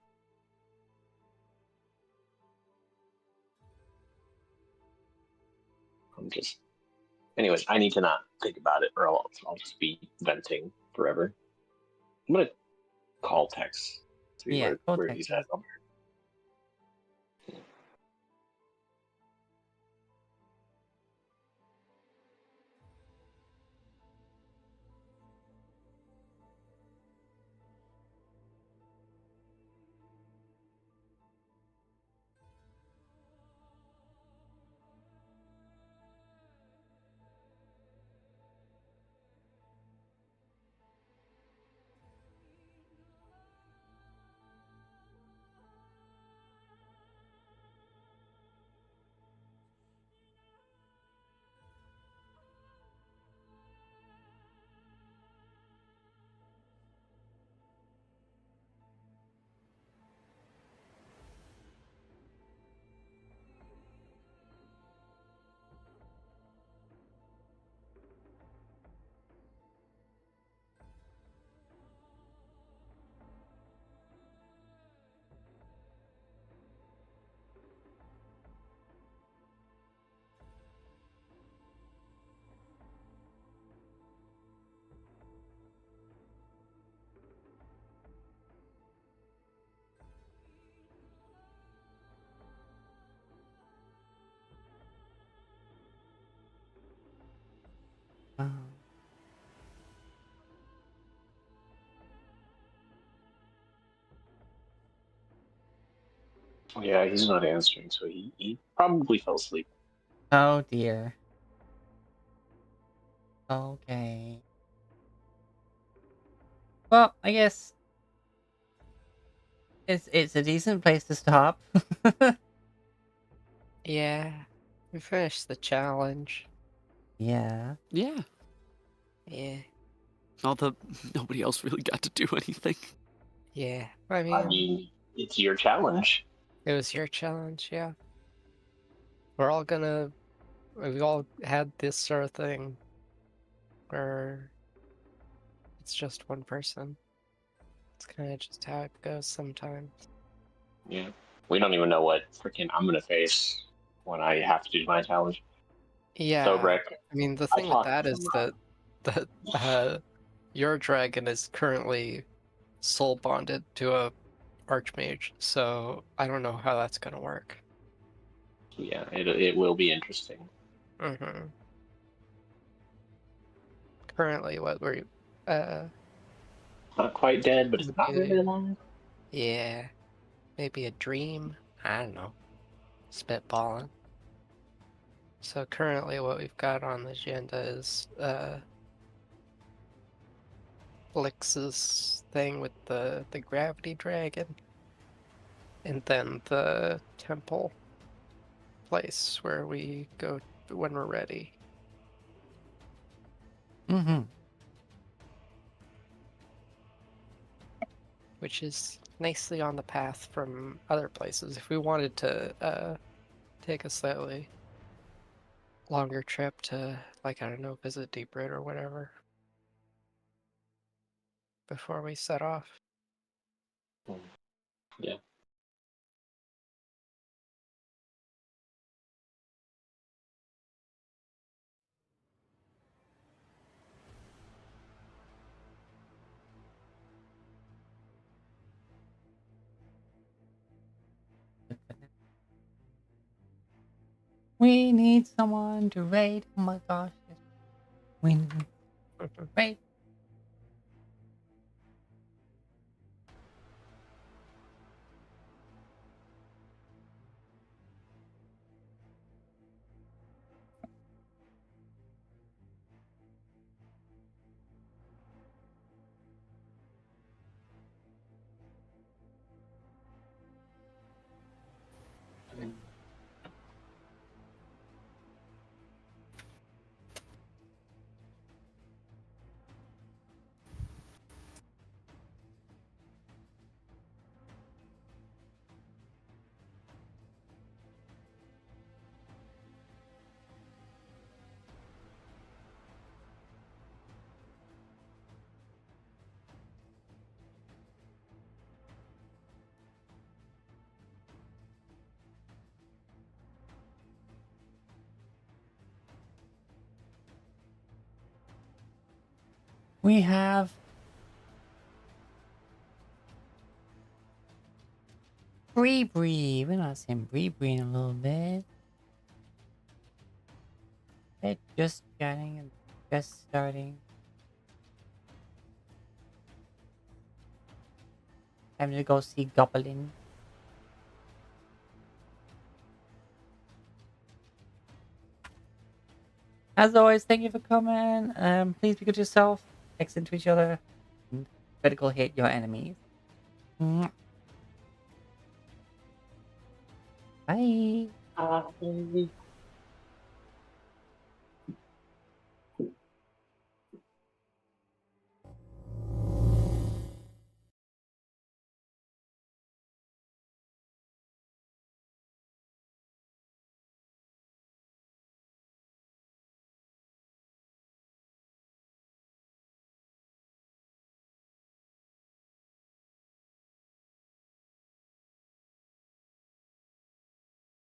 Anyways, I need to not think about it, or I'll just be venting forever. I'm going to call Tex, see Yeah, call where Tex. he's at. Yeah, he's not answering, so he probably fell asleep. Oh dear. Okay. Well, I guess it's a decent place to stop. Yeah, we finished the challenge. Yeah. Yeah. Yeah, Although nobody else really got to do anything. yeah. I mean, it's your challenge. It was your challenge, yeah. We're all gonna. We've all had this sort of thing where it's just one person. It's kind of just how it goes sometimes. Yeah. We don't even know what freaking I'm gonna face when I have to do my challenge. Yeah, Sobrek, I mean, the I thing with talked that to is someone. that your dragon is currently soul bonded to a archmage, so I don't know how that's gonna work. Yeah, it will be interesting. Mm-hmm. Currently, what were you? Not quite dead, but it's Would not really be alive. yeah, maybe a dream. I don't know. Spitballing. So currently, what we've got on the agenda is Blix's thing with the gravity dragon, and then the temple place where we go when we're ready. Mm-hmm. Which is nicely on the path from other places. If we wanted to take a slightly longer trip to, like, I don't know, visit Deep Root or whatever before we set off. Yeah. We need someone to raid. Oh my gosh. We need raid. We have Bree. We're not seeing Bree in a little bit. They're just chatting and just starting. Time to go see Goblin. As always, thank you for coming. Please be good to yourself. Exit to each other. And critical hit your enemies. Mwah. Bye. Bye.